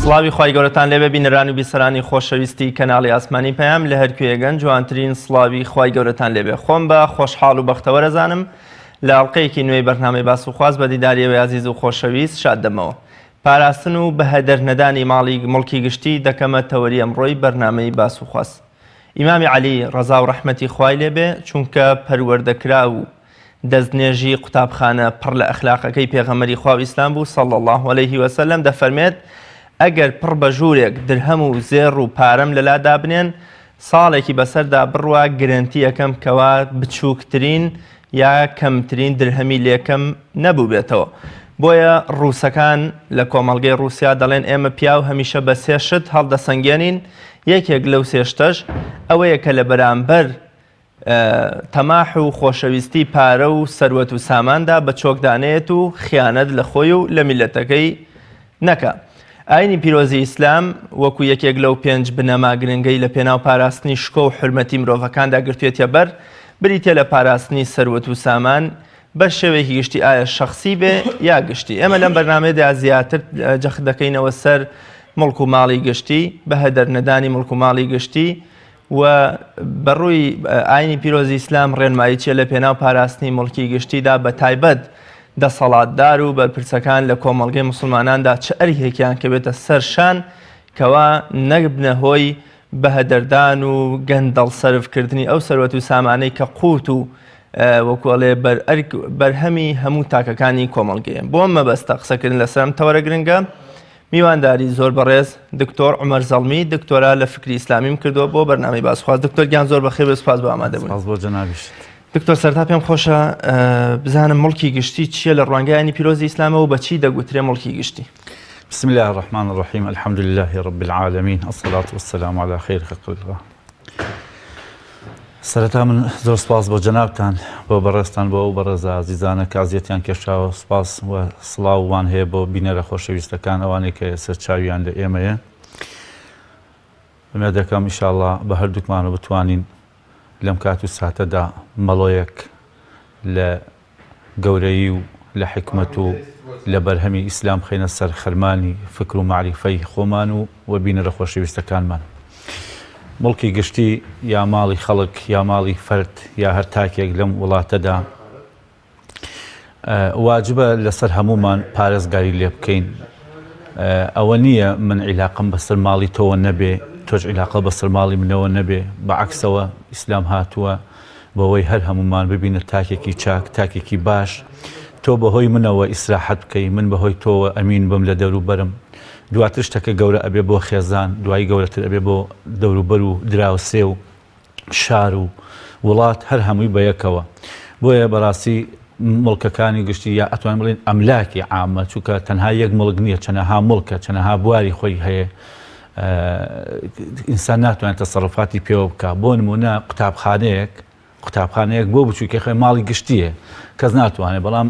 سڵاوی خوای گەورەتان لێبێ بینەران و بیسەرانی خۆشەویستی کەناڵی ئاسمانی پەیام لە هەر کوێگەن جوانترین سڵاوی خوای گەورەتان لێبێ. خۆم بە خۆشحاڵ و بەختەوە دەزانم لە ئەڵقەیەکی نوێی بەرنامەی باس و خواست بە دیداریەوەی عەزیز و خۆشەویست شاد دەمەوە. پاراستن و بەهەدەر نەدانی ماڵی مڵکی گشتی دەکەمە تەوەری ئەمڕۆی بەرنامەی باس و خواست. ئیمامی عەلی ڕەزا و ڕەحمەتی خوای لێبێ چونکە پەروەردەکرا و دەستنێژی قوتابخانە پڕ لە ئەخلاقەکەی پێغەمبەری خوا و ئیسلام بوو صلی الله علیه وسلم دەفەرمێت ئەگەر پڕ بە ژوورێک درهەم و زێڕ و پارەم لەلادا بنێن ساڵێکی بەسەردا بڕوا گرنتی یەکەم کەوا بچووکترین یا کەمترین درهەمی لێکەم نەبوو بێتەوە. بۆیە ڕووسەکان لە کۆمەڵگەی ڕووسیا دەڵێن ئێمە پیا و هەمیشە بە سێ شت هەڵدەسەنگێنین. یەکێک لەو سێشتەش ئەوەیە کە لە بەرامبەر تەماح و خۆشەویستی پارە و سەروەت و ساماندا بە چۆکدانێت و خیانەت لە خۆی و لە میلەتەکەی نەکە. ئاینی پیرۆزی ئیسلام وەکو یەکێک لەو 5 بنەما گرنگەی لە پێناو پاراستنی شکۆ و حرمەتی مرۆڤەکاندا گرتوێتە بەر بریتە لە پاراستنی سەروەت و سامان بە شێوەیەکی گشتی ئایا شەخسی بێ یا گشتی. ئێمە لەم بەرنامەیەدا زیاتر جەخت دەکەینەوە سەر مڵک و ماڵی گشتی بە هەدەر نەدانی مڵک و ماڵی گشتی و بەڕووی ئاینی پیرۆزی ئیسلام ڕێنمایی چیە لە پێناو پاراستنی مڵکی گشتیدا بە تایبەت دەسەڵاتدار و بەرپرسەکان لە کۆمەڵگەی موسڵماناندا چ ئەرهێکیان کە بێتە سەرشان کەوا نەبنە هۆی بەهەدەردان و گەندەڵ سەرفکردنی ئەو سەروەت و سامانەی کە قووت و وەکوڵێ بەرهەمی هەموو تاکەکانی کۆمەڵگەیە. بۆ مەبەستە قسەکردن لەسەرم تەوەرە گرنگە میوانداری زۆر بەڕێز دکتۆر عومەر زەڵمی دکتۆرا لە فکری ئیسلامیم کردووە بۆ بەرنامەی باسخواست. دکتۆر گیان زۆر بەخێر بێ سوپاس بۆ ئامادەبوون. بۆ جەنابیش. دکتۆر سەرتا پێم خۆشە بزانم مڵکی گشتی چییە لە ڕوانگەیانی پیرۆزی ئیسلامەوە بە چی دەگوترێ مڵکی گشتی؟ بسم الله الرحمن الرحيم الحمد لله رب العالمين الصلاة والسلام على خير خلق الله. سەرەتا من زۆر سپاس بۆ جەنابتان بۆ بەڕێستان بۆ ئەو بەڕێزە عەزیزانە کە ئازیەتیان کێشاوە سپاس و سڵاوان هەیە بۆ بینەرە خۆشەویستەکان ئەوانەی کە سەرچاویان لە ئێمەیە. ئومێد دەکەم ئینشاءڵڵا بە هەردووکمانە بتوانین لەم کات و ساتەدا مەڵۆیەک لە گەورەی و لە حکمت و لە بەرهەمی ئیسلام خەینە سەر خەرمانی فکر و معریفەی خۆمان و بینەرە خۆشەویستەکانمان. مڵکی گشتی یا ماڵی خەڵک یا ماڵی فەرد یا هەر تاکێک لەم وڵاتەدا واجبە لەسەر هەمومان پارێزگاری لێ بکەین. ئەوە نییە من عیلاقەم بەسەر ماڵی تۆوە نەبێ تۆش عیلاقە بەسەر ماڵی منەوە نەبێ بەعەکسەوە ئیسلام هاتووە بەوەی هەر هەمومان ببینە تاکێکی چاک تاکێکی باش تۆ بەهۆی منەوە ئیسراحەت بکەی من بەهۆی تۆوە ئەمین بم لە دەوروبەرم. دواتر شتەکە گەورە ئەبێ بۆ خێزان دوای گەورەتر ئەبێ بۆ دەوروبەر و دراوسێ و شار و وڵات هەر هەمووی بەیەکەوە. بۆیە بەڕاستی مڵکەکانی گشتی یا ئەتوان بڵێن ئەملاکی عامە چونکە تەنها یەک مڵک نییە چەنەها مڵکە چەنەها بواری خۆی هەیە ئینسان ناتوانێت تەسەڕفاتی پێوە بکە. بۆ نمونە قوتابخانەیەک بۆ بچووکێ ماڵی گشتیە کەس ناتوانێت بەڵام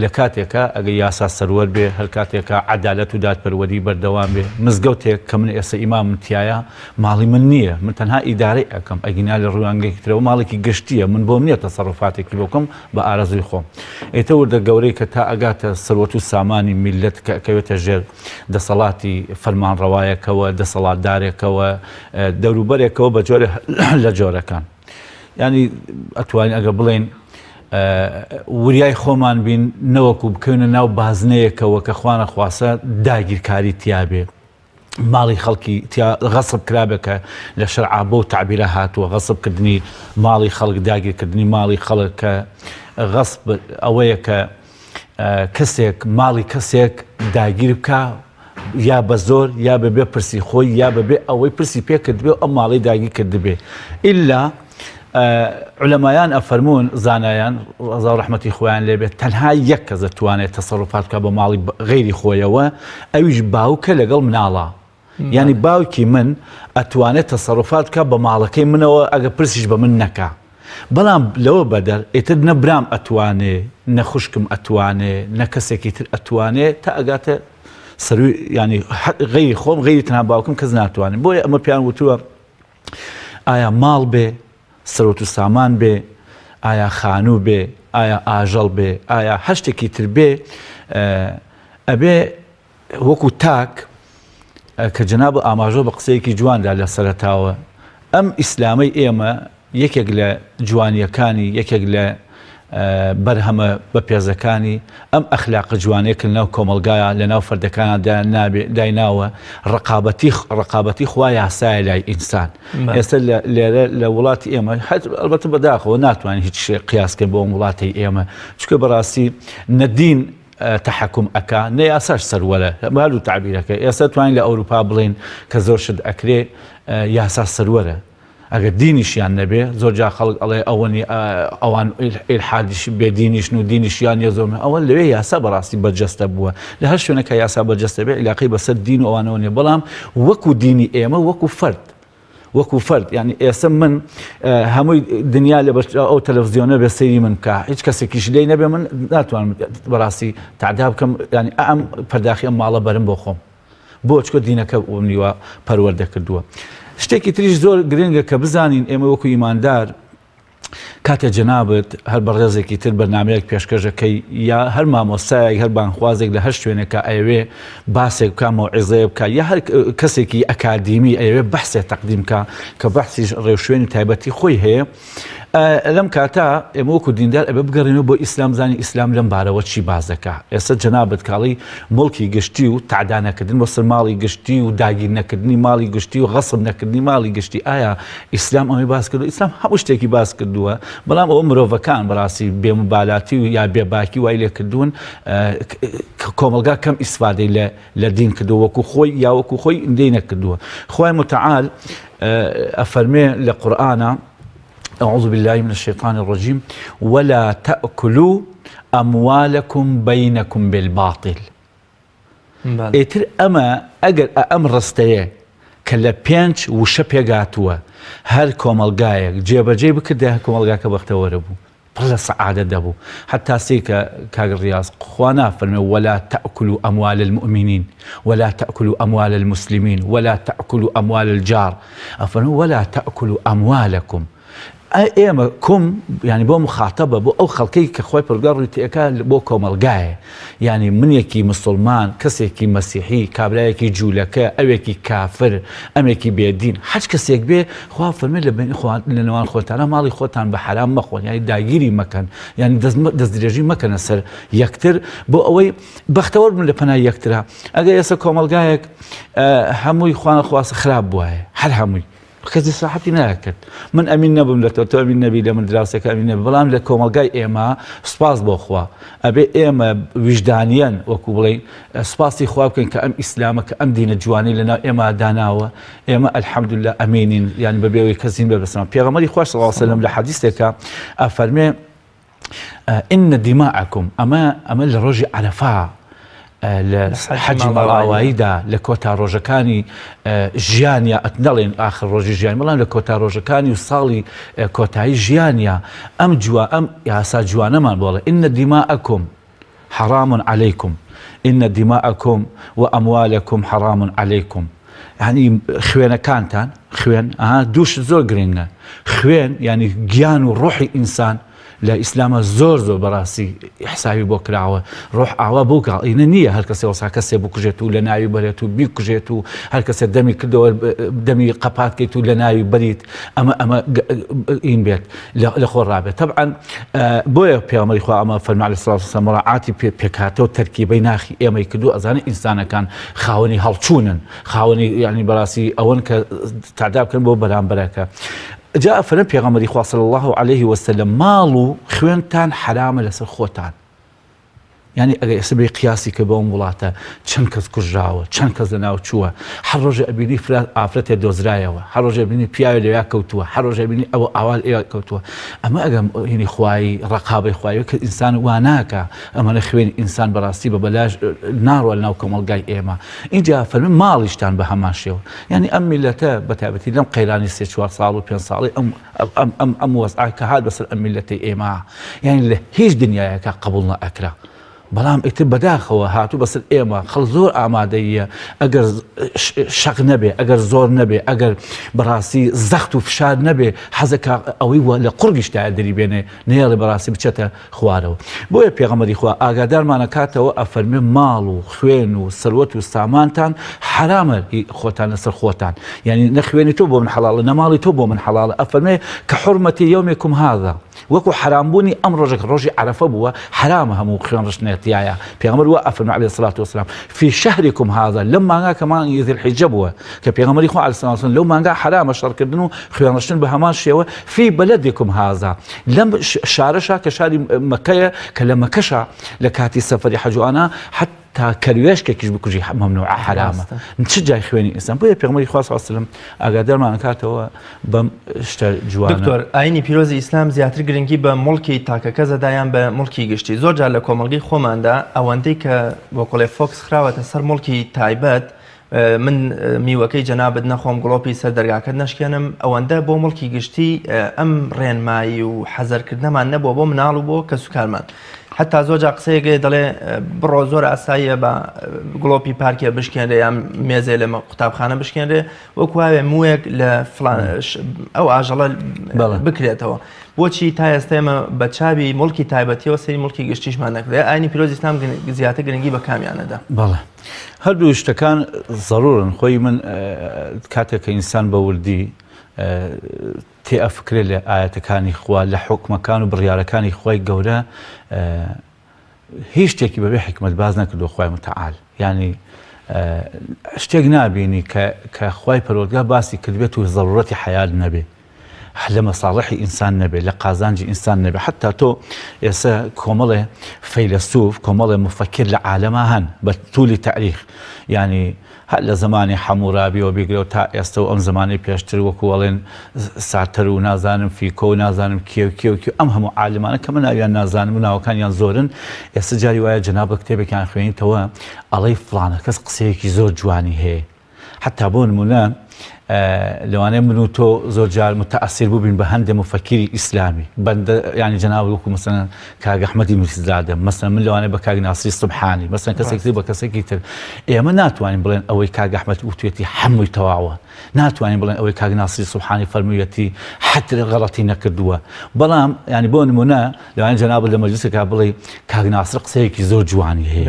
لە کاتێکە ئەگە یاسا سەروەر بێ هەر کاتێکە عەدالەت و دادپەروەری بەردەوام بێ مزگەوتێک کە من ئێستا ئیمامم تایە ماڵی من نییە من تەنها ئیدارەی ئەەکەم ئەگینا لە ڕوانگەیەکی ترەوە ماڵێکی گشتیە من بۆم نییە تەسەڕفاتێکی بۆکەم بە ئارەزوی خۆم. ئێتە وردە گەورەی کە تا ئەگاتە سەروەت و سامانی میلەت کە ئەکەوێتە ژێر دەسەڵاتی فەرمانڕەوایەکەوە دەسەڵاتدارێکەوە دەوروبەرێکەوە بە جۆرە لە جۆرەکان. ینی ئەتوانین ئەگە بڵێن وریای خۆمان بین نەوەکو بکەونە ناو بازنەیەکەوە کە خوانە خواسە داگیرکاری تیابێ ماڵی خەڵکی غەسب کرابێکە لە شەرعا بۆ تعبیرە هاتووە غەسبکردنی ماڵی خەڵک داگیرکردنی ماڵی خەڵک کە غەسب ئەوەیە کە کەسێک ماڵی کەسێک داگیر بکە یا بە زۆر یا بەبێ پرسی خۆی یا بەبێ ئەوەی پرسی پێکردبێ ئەم ماڵی داگیر کردبێ. ئیلا علەمایان ئەفەرموون زانایان ڕەزا و ڕەحمەتی خۆیان لێبێت تەنها یەک کەس دەتوانێت تەسەڕفات بکە بە ماڵی غەیری خۆیەوە ئەویش باوکە لەگەڵ مناڵە. ینی باوکی من ئەتوانێت تەسەڕفات بکە بە ماڵەکەی منەوە ئەگە پرسیش بە من نەکا. بەڵام لەوە بەدەر ئێتر نە برام ئەتوانێ نە خوشکم ئەتوانێ نە کەسێکی تر ئەتوانێت تا ئەگاتە سەروی ینی غەیری خۆم غەیری تەنها باوکم کەس ناتوانێت. بۆیە ئەمە پیان وتووە ئایا ماڵ بێ سەروەت و سامان بێ ئایا خانوو بێ ئایا ئاژەڵ بێ ئایا هەشتێکی تر بێ ئەبێ وەکو تاک کە جەناب ئاماژە بە قسەیەکی جواندا لە سەرەتاوە ئەم ئیسلامەی ئێمە یەکێک لە جوانیەکانی یەکێک لە بەرهەمە بە پێزەکانی ئەم ئەخلاقە جوانەیەکن ناو کۆمەلگایە لە ناو فەردەکانە دایناوە ڕقابەتی خوا یاسایە لای ئینسان. ئێستا لێرە لە وڵاتی ئێمە ئەلبەتە بەداخەوە ناتوانین هیچ قیاسکە بۆ وڵاتی ئێمە چکە بەڕاستی نەدین تحكم ئەکا نەیاساش سەروەرە مال و تعبیرەکە ئێستا توانین لە ئەوروپا بڵین کە زۆر شت ئەکرێ یاسا سەروەرە ئەگەر دینیشیان نەبێ زۆر جا خەڵک ئەڵێ ئەوان ئیلحادیش بێدینیشن و دینیشیان یە زۆر ئەوە لەوێ یاسا بەڕاستی بەرجەستە بووە لە هەر شوێنەکە یاسا بەرجەستە بێ علاقەی بەسەر دین و ئەوانەوە نیە بەڵام وەکو دینی ئێمە وەکو فرد یعنی ئێستا من هەمووی دنیا لە ئەو تەلەڤیزیۆنە بێ سەیری من بکە هیچ کەسێکیش لێی نەبێ من ناتوانم بەڕاستی تعدا بکەم ینی ئەم پەرداخی ئەم ماڵە بەرم بۆ خۆم بۆ چکە دینەکە نیوە پەروەردە کردووە. شتێکی تریش زۆر گرنگە کە بزانین ئێمە وەکو ئیماندار کاتێ جەنابەت هەر بە ڕێزێکی تر بەرنامەیەک پێشکەشەکەی یا هەر مامۆستایەک هەر بانخوازێک لە هەر شوێنێکە ئەوێ باسێک بکە مەوعیزەیە بکە یا هەر کەسێکی ئەکادیمی ئەوێ بەحسێک تەقدیم بکە کە بەحسیش ڕێوشوێنی تایبەتی خۆی هەیە لەم کاتا ئێمە وەکو دیندار ئەبێ بگەڕێنەوە بۆ ئیسلام زانی ئیسلام لەم بارەوە چی باز دەکا. ئێستا جەنابەت کاڵی مڵکی گشتی و تعدانەکردن بۆ سەر ماڵی گشتی و داگیر نەکردنی ماڵی گشتی و غەسب نەکردنی ماڵی گشتی ئایا ئیسلام ئەوەی باز کردو؟ ئیسلام هەموو شتێکی باز کردووە بەڵام ئەوە مرۆڤەکان بەڕاستی بێمەبالاتی و یا بێباکی وای لێ کردوون کۆمەلگا کەم ئیسفادەی لە دین کردو وەکو خۆی یا وەکو خۆی دەی نەکردووە. خوای متعال ئەفەرمێ لە قورئانە أعوذ بالله من الشيطان الرجيم ولا تأكلوا أموالكم بينكم بالباطل. ئیتر ئەمە ئەگەر ئەم ڕستەیە کە لە پێنج وشە پێگاتووە هەر کۆمەلگایەک جێبەجێ بکردە کۆمەلگاکە بەختەوەرە بوو پڕ لە سەعادە دەبوو حتا سێکە کاگە ڕیاض خوا نافەرمێ ولا تأكلوا أموال المؤمنين ولا تأكلوا أموال المسلمين ولا تأكلوا أموال الجار أفرمێ ولا تأكلوا أموالكم ئێمە کۆم ینی بۆ مخاتەبە بۆ ئەو خەڵکەی کە خۆی پڕگەڕ ڕیتەکە بۆ کۆمەلگایە ینی منێکی مسلمان کەسێکی مەسیحی کابرایەکی جوولەکە ئەوێکی کافر ئەمێکی بێدین هەچ کەسێک بێ خوا فەرمێ لە نێوان خۆتانە ماڵی خۆتان بە حرام مەخۆن ینی داگیری مەکەن ینی دەستدرێژی مەکەنە سەر یەکتر بۆ ئەوەی بەختەوەر بن لە پەنای یەکترا. ئەگەر ئێستا کۆمەلگایەک هەمووی خوانە خواستە خراپ بووایە هەر هەمووی کەسی ساحەتی ناکرد من ئەمین نەبووم لە تۆ ئەمین نەبی لە من دراوسێکە ئەمین نەبی بەڵام لە کۆمەلگای ئێمە سوپاس بۆ خوا ئەبێ ئێمە ویژدانیەن وەکو بڵێ سوپاسی خوا بکەین کە ئەم ئیسلامە کە ئەم دینە جوانی لەناو ئێمە داناوە ئێمە ئەلحەمدوللا ئەمینین یعنی بەبێەوەی کەسین بەبەسەوە پێغەمبەری خوا صلی الله علیه وسلم لە حەدیثێکە ئەفەرمێ ئین دیماءکم ئەمە لە ڕۆژی عەرەفا لە حەجی مەڵاواییدا لە کۆتا ڕۆژەکانی ژیانیا ئەتنەڵێن ئاخر ڕۆژی ژیان بەڵام لە کۆتا ڕۆژەکانی و ساڵی کۆتایی ژیانیا ئەم یاسا جوانەمان بۆڵێ ئینە دیماءکم حرام عەلەیکم ئینە دیماءکم وئەموالەکم حرام عەلەیکم ینی خوێنەکانتان خوێن دووش زۆر گرنگە خوێن ینی گیان و ڕۆحی ئینسان لە ئیسلامە زۆر بەڕاستی حسابی بۆ کراوە ڕۆح ئاوا بۆ گاڵینە نییە هەر کەسێ وەسا کەسێ بکوژێت و لە ناوی بەرێت و بیکوژێت و هەر کەسێ دەمی کردەوە دەمی قەپاتکەیت و لە ناوی بەریت ئەمە ئین بێت لە خۆ ڕابێت طبعا بۆیە پێغەمبەری خوا ئەمە فەرمی عەلەیهی سڵاتو وەسەلام مراعاتی پێکاتەوە تەرکیبەی ناخی ئێمەی کردو ئەزانە ئینسانەکان خاوەنی هەڵچوونن خاوەنی یعنی بەڕاستی ئەوەن کە تعدا بکەن بۆ بەرامبەرەکە. جاء فرم پیغمبری خوا صلی الله علیه و سلم مالو خوێنتان حرامە لەسەر خۆتان ینی ئەگەر ئێستا بێ قیاسی کە بەم وڵاتە چەند کەس کوژراوە چەند کەس لەناو چووە هەر ڕۆژە ئەبینی ئافرەتێ دۆزرایەوە هەر ڕۆژە ئەبینی پیاوێ لەوێ کەوتووە هەر ڕۆژە ئەبینی ئەوە ئاوال ئێوە کەوتووە ئەمە ئەگەم هینی خوایی ڕقابەی خوایەوە کە ئینسان وا ناکە ئەمەنە خوێن ئینسان بەڕاستی بە بەلاش ناڕوە لەناو کۆمەلگای ئێمە اینجا فەرمی ماڵیشتان بە هەمان شێوە ینی ئەم میلەتە بەتایبەتی لەم قەیرانی 3-4 ساڵ و 5 ساڵی ئەم وەزعە کە هات بەسەر ئەم میلەتەی ئێمە ینی لە هیچ دنیایەکە قبوڵ نەئەکرا بەڵام ئیتر بەداخەوە هاتوو بەسەر ئێمە خەڵ زۆر ئامادەیە ئەگەر شەق نەبێ ئەگەر زۆر نەبێ ئەگەر بەڕاستی زەخت و فشار نەبێ حەزەکە ئەوەی لە قورگیشتایە دەریبێنێ نێڵێ بەڕاستی بچێتە خوارەوە بۆیە پێغەمبەری خوا ئاگادارمانەکاتەوە ئەفەرمێ ماڵ و خوێن و سەروەت و سامانتان حرامە خۆتان لەسەر خۆتان یعنی نەخوێنی تۆ بۆ من حەڵاڵە نەماڵی تۆ بۆ من حەڵاڵە ئەفەرمێ کە حورمەتی یەومێکم هذا وەکو حرامبوونی ئەم ڕۆژێک ڕۆژی عەرەفە بووە حرامە هەموو خوێن ڕشنێتیایە پێغەمبەر وا ئەفەرمێ عەلەیهی الصلاة والسلام في شهركم هذا لەم مانگا کە مانگی ذی الحیجە بووە کە پێغەمبەری خوا عەلەیهی الصلاة والسلام لەو مانگا حرامە شەڕکردن و خوێن ڕشتن بە هەمان شێوە في بلدكم هذا لەم شارەشا کە شاری مەکەیە کە لە مەکەشە لە کاتی سەفەری حەج و ئانا تا کەروێشکێکیش بکوژی مەمنوع حرامە چ جای خوێنی ئینسان بۆیە پێغەمبەری خوا صلی الله علیه و سلم ئاگادارمان کاتەوە بەم شتە جوانە. دکتۆر ئاینی پیرۆزی ئیسلام زیاتر گرنگی بە مڵکی تاکەکە زەدایان بە مڵکی گشتی زۆر جار لە کۆمەڵگەی خۆماندا ئەوەندەی کە وەکوڵێ فۆکس خراوەتە سەر مڵکی تایبەت من میوەکەی جەنابەت نەخۆم گڵۆپی سەر دەرگاکەت نەشکێنم ئەوەندە بۆ مڵکی گشتی ئەم ڕێنمایی و حەزەرکردنەمان نەبووە بۆ مناڵ و بۆ کەسوکارمان حتا زۆرجا قسەیەکێ دەڵێ بڕۆ زۆر ئاساییە بە گڵۆپی پارکێ بشکێنرێ یان مێزێ لە قوتابخانە بشکێنرێ وەکو وایە مووێک لە ئەو ئاژەڵە بکرێتەوە بۆچی تا ئێستا ئێمە بە چاوی مڵکی تایبەتیەوە سەری مڵکی گشتیشمان نەکرێت ئاینی پیرۆزی ئیسلام زیاتر گرنگی بە کامیانەدا. بەڵێ هەردوو شتەکان ضرورن خۆی من کاتێک کە ئینسان بە وردی تێئەفکرێ لە ئاەتەکانی خوا لە حکمەکان و بڕیارەکانی خۆی گەورە هیچ شتێکی بەبێ حکمت باز نەکردو خوای متعال ینی شتێک نابینی کە خوای پەروەردگار باسی کردبێت و ضرورەتی حیات نەبێ لە مەساڵحی ئینسان نەبێ لە قازانجی ئینسان نەبێ حتا تۆ ئێستا کۆمەڵێ فەیلسوف کۆمەڵێ مفەکر لە عالەما هەن بە توولی تاریخ ینی هەر لە زمانی حەمورابیەوە بیگرەوە تا ئێستا و ئەم زمانی پێشتر وەکو وەڵێن ساتەر و نازانم فیکۆ و نازانم کێو ئەم هەموو عالمانە کە من ناویان نازانم و ناوەکانیان زۆرن ئێستا جاری وایە جەنابە کتێبێکیان خوێنیتەوە ئەڵەی فڵانە کەس قسەیەکی زۆر جوانی هەیە حتا بۆ نمونە لەوانەیە من و تۆ زۆر جار متەئەسیر بووبین بە هەندێک مفەکری ئیسلامی بەندە ینی جەناب وەکو مەسەلەن کاک ئەحمەدی نوریزادە مەسەلەن من لەوانەیە بە کاک ناسری سوبحانی مەسەلەن کەسێکی بە کەسێکی تر ئێمە ناتوانین بڵێن ئەوەی کاک ئەحمەد وتوێتی هەمووی تەواوە ناتوانین بڵێن ئەوەی کاک ناسری سوبحانی فەرموویەتی حتى غلطی نەکردووە بەڵام ینی بۆ نمونە لەوانەیە جەناب لە مەجلیسێکا بڵێ کاک ناسر قسەیەکی زۆر جوانی هەیە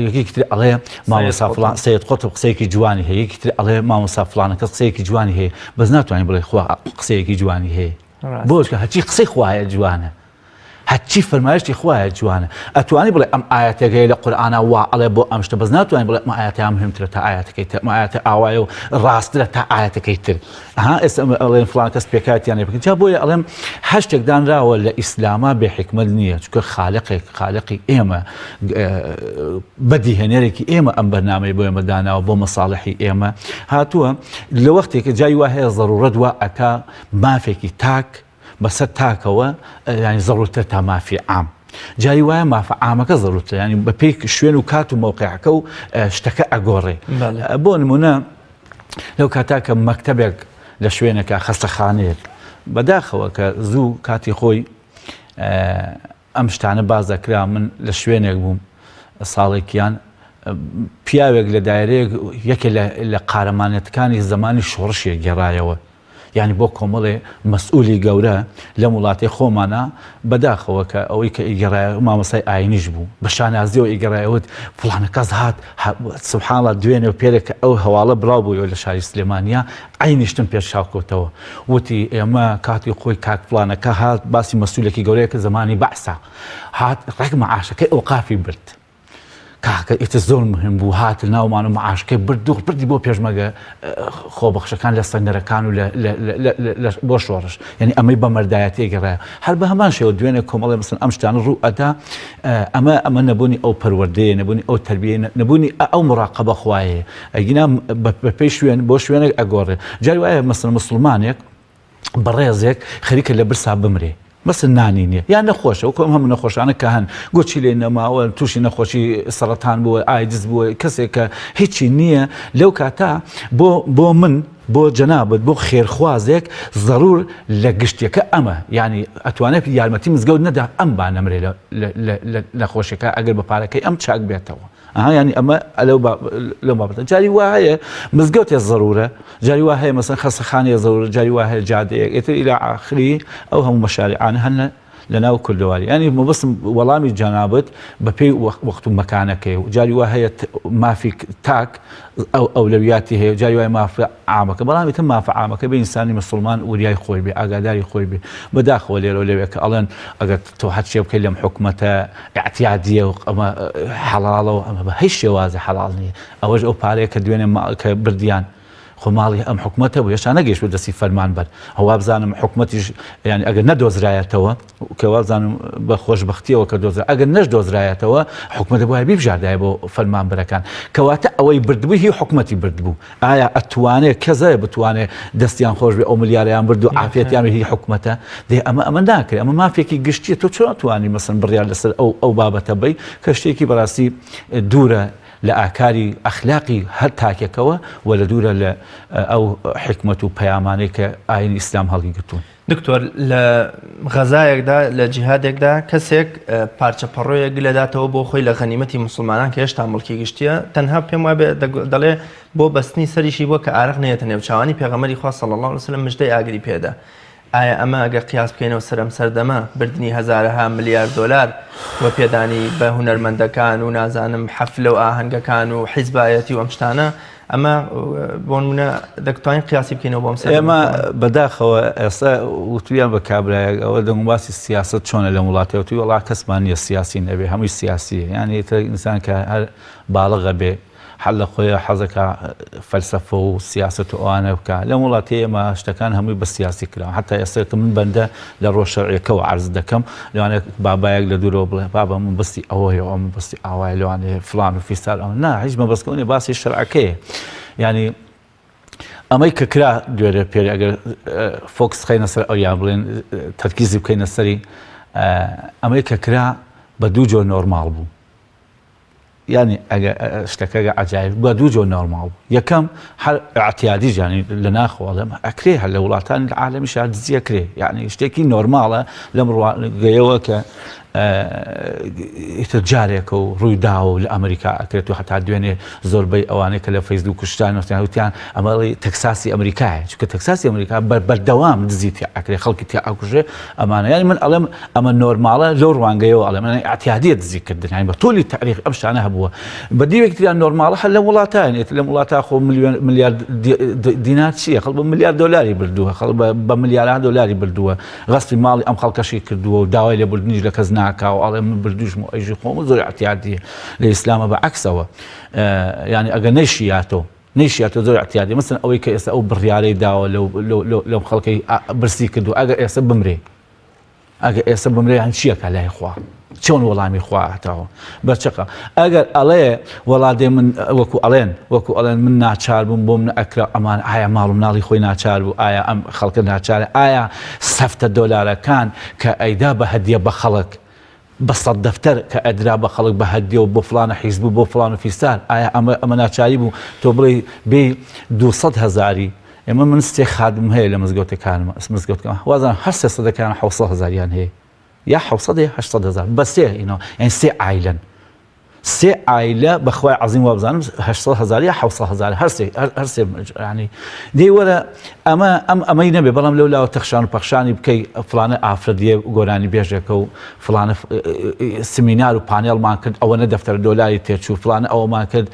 یەکێکی تر ئەڵێ مامۆستا فڵان سەید قوتب قسەیەکی جوانی هەیە یەکێکی تر ئەڵێ مامۆستا فڵانە کەس قسەیەکی جوانی هەیە بەس ناتوانین بڵێ خوا قسەیەکی جوانی هەیە بۆچکە هەرچی قسەی خوایە جوانە هەرچی فەرمایشتی خوایە جوانە ئەتوانی بڵێ ئەم ئاەتێکەیە لە قورئانە وا ئەڵێ بۆ ئەم شتە بەس ناتوانین بڵێ ئەم ئاەتە مهمترە تا ئاەتەکەی تر ئەم ئاەتە ئاوایە و ڕاسترە تا ئاەتەکەی تر ئێستا ئەڵێن فڵان کەس پێکاتیان لێ بکەن جا بۆیە ئەڵێم هەر شتێک دانراوە لە ئیسلاما بێ حکمت نییە چونکە خالقی ئێمە بەدیهێنەرێکی ئێمە ئەم بەرنامەی بۆ ئێمە داناوە بۆ مەساڵحی ئێمە هاتووە لە وەختێکە جای وا هەیە ضرورەت وا ئەکا مافێکی تاک بەسەر تاکەوە ینی ضرورتر تا مافی عام جاری وایە مافە عامەکە ضرورتە ینی بە پێی شوێن و کات و مەوقعەکە و شتەکە ئەگۆڕێ بۆ نمونە لەو کاتا کە مەکتەبێک لە شوێنێکە خەستەخانەیەک بەداخەوە کە زوو کاتی خۆی ئەم شتانە باز دەکرا من لە شوێنێک بووم ساڵێکیان پیاوێک لە دایرەیەک یەکێ لە قارەمانەتەکانی زمانی شۆڕشیە گێڕایەوە یعنی بۆ کۆمەڵێ مەسئولی گەورە لە وڵاتی خۆمانە بەداخەوە کە ئەوەی کە ئیگەڕایە مامۆستای ئاینیش بوو بە شانازیەوە ئیگەڕایەوەت فڵانە کەس هات سوبحانڵڵا دوێنێ و پێرێک کە ئەو هەواڵە بڕاو بوویەوە لە شاری سلێمانیا عینیشتم پێش چاوکەوتەوە وتی ئێمە کاتی خۆی کاک فڵانەکە هات باسی مەسئولێکی گەورەیە کە زمانی بەعسا هات ڕێک مەعاشەکەی ئەوقافی برد کاکە ئیتر زۆر مهم بوو هات ناومان و معاشکەی بردی بۆ پێشمەگە خۆبەخشەکان لە سەنگەرەکان و بۆ شۆڕش یعنی ئەمەی بە مەردایەتی گەڕایە هەر بە هەمان شێوە دوێنێ کۆمەڵێ مەسەلەن ئەم شتانە ڕوو ئەدا ئەمە نەبوونی ئەو پەروەردەیە نەبوونی ئەو تەربیە نەبوونی ئەو مراقەبە خوایە ئەگینا بەپێی شوێن بۆ شوێنێک ئەگۆڕێ جاری وایە مەسەلەن موسڵمانێک بەڕێزێک خەریکە لە برسا بمرێ بەس نانی نییە یان نەخۆشە وەکو هەموو نەخۆشانە کە هەن گۆچی لێ نەماوە تووشی نەخۆشی سەرەتان بووە ئایدز بووە کەسێک کە هیچی نییە لەو کاتا بۆ من بۆ جەنابەت بۆ خێرخوازێک ضرور لە گشتێکە ئەمە یعنی ئەتوانێت یارمەتی مزگەوت نەدا ئەم بانەمرێ لە خۆشیەکە ئەگەر بە پارەکەی ئەم چاک بێتەوە ینی ئەمە لەو بابەتە جاری وایە مزگەوتێ ضرورە جاری وا هەیە مەسەن خەستەخانەیە ضرورە جاری وا هەیە جادەیەک ئێتر ئیلا ئاخری ئەو هەموو مەشاریعانە هەن لەناو کوردەواری ینی مەبەستم وەڵامی جەنابەت بەپێی وەخت و مەکانەکەی و جاری وا هەیە مافی تاک ئەو ئەولەویاتی هەیە جاری وای مافی عامەکە بەڵامی تر مافە عامەکە بە ئینسانی مسلمان وریای خۆی بێ ئاگاداری خۆی بێ بەداخەوە لێرە لەوێکە ئەڵێن ئەگەر تۆ هەرچێ بکەی لەم حکومەتە اعتیادیە و ئەمە حەڵاڵە و ئەمە بە هیچ شێوازە حەڵاڵ نییە ئەوەش ئەو پارەیە کە دوێنێ کە بردیان خۆماڵی ئەم حکومەتە بوو هێشتا نەگەیشت بە دەستی فەرمان بەر هەوا بزانم حکومەتیش ینی ئەگەر نەدۆزرایەتەوە کەوا بزانم بە خۆشبەختیەوە کە دۆزرا ئەگەر نەش دۆزرایەتەوە حکومەتە بۆ بیبژاردایە بۆ فەرمانبەرەکان کەواتە ئەوەی بردبوو هی حکومەتی بردبوو ئایا ئەتوانێت کەزایە بتوانێت دەستیان خۆش بێ ئەو ملیاریان برد و عافێتیان هی حکومەتە دێ ئەمە ناکرێت ئەمە مافێکی گشتیە تۆ چۆن توانی مەسن بڕیار لەسەر ئەو بابەتە بی کە شتێکی بەڕاستی دوورە لە ئاکاری ئەخلاقی هەر تاکێکەوە و لە دوورە لە ئەو حکمت و پەیامانەی کە ئاینی ئیسلام هەڵی گرتوون. دکتۆر لە غەزایەکدا لە جیهادێکدا کەسێک پارچە پەڕۆیەک لەداتەوە بۆ خۆی لە غەنیمەتی مسلمانان کە هێشتا مڵکی گشتیە تەنها پێم وابێ دەڵێ بۆ بەستنی سەریشی بۆ کە ئارەق نێتە نێوچاوانی پێغەمبەری خوا صلی الله علیه و سلم مژدەی ئاگری پێدا. ئایا ئەمە ئەگەر قیاس بکەینەوە سەرم سەردەمە بردننی هەزارەها ملیار دۆلار وە پێدانی بە هونەرمەندەکان و نازانم حەفلە و ئاهەنگەکان و حیزبایەتی و ئەم شتانە ئەمە بۆ نمونە دەتوانین قیاسی بکەینەوە بۆم ئێمە بەداخەوە ئێستا وتویان بە کابرایەک ئەوە دەموباسی سیاست چۆنە لە وڵاتەوە توی وڵات کەسمان نیە سیاسی نەبێ هەمووی سیاسیە یعنی ئینسان کە هەر باڵغە بێ حل لە خۆی حەزەکە فەلسەفە و سیاست و ئەوانە بکە لە وڵاتی ئێمە شتەکان هەمووی بە سیاسی کراوە حتا ئێستا کە من بەندە لە ڕۆژشەڕێکەوە عەرز دەکەم لەوانەیە بابایەک لە دوورەوە بڵێ بابە من بەستی ئەوەیە ئەو من بەستی ئاوای لەوانەیە فڵان و فیستار ئەو نا هیچ مەبەستکەوتنی باسی شەرعەکەیە ینی ئەمەی کە کرا دوێرە پێری ئەگەر فۆکس خەینە سەر ئەو یان بڵێن تەرکیزی بکەینە سەری ئەمەی کە کرا بە دوو جۆر نۆرماڵ بوو ینی شتەکە عجایب بە دوو جۆر نۆرماڵ بوو یەکەم هەر ئاعتیادی ژانی لە ناخۆڵم ئەکرێ هەر لە وڵاتانی عالەمی شاردزیە کرێ یعنی شتێکی نۆرماڵە لەم ڕواگەیەوە کە ئیتر جارێکە و ڕوویدا و لە ئەمریکا ئەکرێت و هەتا دوێنێ زۆربەی ئەوانەی کە لە فەیسبوک کوشتان وتیان ئەمەڵی تەکساسی ئەمریکایە چونکە تەکساسی ئەمریکا بەردەوام دزی تیا ئەکرێ خەڵکی تیا ئەکوژێ ئەمانە یانی من ئەڵێم ئەمە نۆرماڵە لەو ڕوانگەیەوە ئەڵێ من ئاعتیادیە دزیکردن یانی بە تۆلی تاریخ ئەم شتانە هەبووە بە دیوێکتریان نۆرماڵە هەر لە وڵاتان ئێتر لە وڵاتە خۆ ملیار دینار چییە خەڵ بە ملیار دۆلاری بردووە خەڵ بە ملیارها دۆلاری بردووە غەسپی ماڵی ئەم خەڵکەشی کردووە و داوای لێ بردنیش لە کەس ناکاو ئەڵێ من بردوشم و ئەیژی خۆم زۆر احتیادیە لە ئیسلامە بە عەکسەوە یعنی ئەگەر نەیشیاتۆ زۆر احتیادی مثلا ئەوەی کە ئێستا ئەو بڕیارەی داوە لەو خەڵکەی برسی کردو ئەگەر ئێستا بمرێ ئەگەر ئێستا بمرێ هەن چیەکە لای خوا چۆن وەڵامی خوا هەتاوە بەرچەقە ئەگەر ئەڵێ وەڵادێ من وەکو ئەڵێن من ناچار بووم بۆ من ئەکرا ئەمان ئایا ماڵ و مناڵی خۆی ناچار بوو ئایا ئەم خەڵکە ناچارە ئایا سەفتە دۆلارەکان کە ئەیدا بە هەدیە بە خەڵک بە سەد دەفتەر کە ئەدرا بە خەڵک بە هەدیە و بۆ فڵانە حیزب بوو بۆ فڵان و فیستار ئایا ئەمە ناچاری بوو تۆ بڵێ بێ 200,000 ئێمە من سێ خادم هەیە لە مزگەوتەکان وازان هەر 300 700,000 هەیە یا 800,000 بە سێ یعنی سێ ئایلەن سێ ئایلە بەخوای عەزیم وابزانم 800,000 یا 700,000 هەر سێ ینی دەی وەرە ئەمەی نەبێ بەڵام لەولاوە تەخشان و پەخشانی بکەی فڵانە ئافرەدیە گۆرانی بێژێکە و فڵانە سمینار و پانێڵمان کرد ئەوەنە دەفتەر دۆلاری تێچوو فڵانە ئەوەمان کرد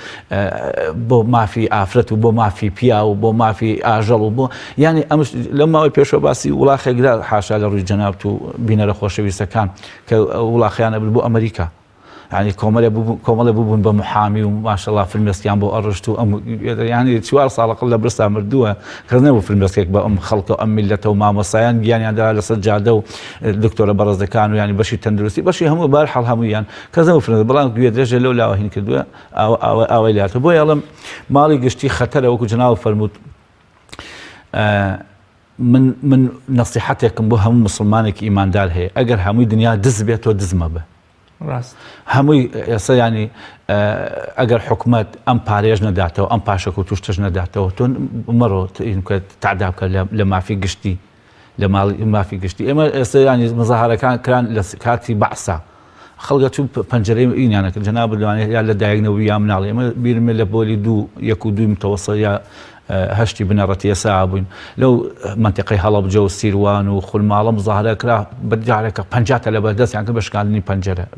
بۆ مافی ئافرەت و بۆ مافی پیا و بۆ مافی ئاژەڵ و بۆ ینی ئەمش لەم ماوەی پێشەوە باسی وڵاخێکدا حاشا لە ڕووی جەنابەت و بینەرە خۆشەویستەکان کە وڵاخیانە بوو بۆ ئەمریکا يعني كومەڵێ بوون بە محامی و ماشەڵڵا فیلمێسکیان بۆ ئەڕشت و ینی 4 ساڵە قبل لە برسا مردووە کردنەوە فیلمێسکێک بە ئەم خەڵکە و ئەم میلەتە و مامۆسایان گیانیاندا لەسەر جادە و دکتۆرە بەڕێزەکان و ینی بەشی تەندروستی بەشی هەموو بەرحەڵ هەموویان کەزەوە فیلم بەڵام گوێ درێژە لەو لاوە هین کردووە ئاوای لاتە بۆ یاڵم ماڵی گشتی خەتەرە وەکو جناو فەرمووت من نەسیحەتێکم بۆ هەموو مسلمانێکی ئیماندار هەیە ئەگەر هەمووی دنیا دز بێت تۆ دز مەبە هەمووی ئێستا ینی ئەگەر حکومت ئەم پارێژ نەداتەوە ئەم پاشەک و توشتەش نەداتەوە تۆ مەڕۆ تعدا بکە لە مافی گشتی لە ماڵی مافی گشتی ئێمە ئێستا ینی مزاهرەکان کران لە کاتی بەعسا خەڵگە چوو پەنجەرەی ئینیانەکە جەناب لەوانەیە یا لە دایکنەوەی یا مناڵی ئێمە بیرمە لە بۆلی 1 و 2 متەوەسڵ یا هەشتی بنەڕەتی ئێسا بووین لەو منتیقەی هەڵەبجە و سیروان و خولماڵە مزاهرە کرا بەجارێکە 50 لە بەردەستیان کە بەشکاندنی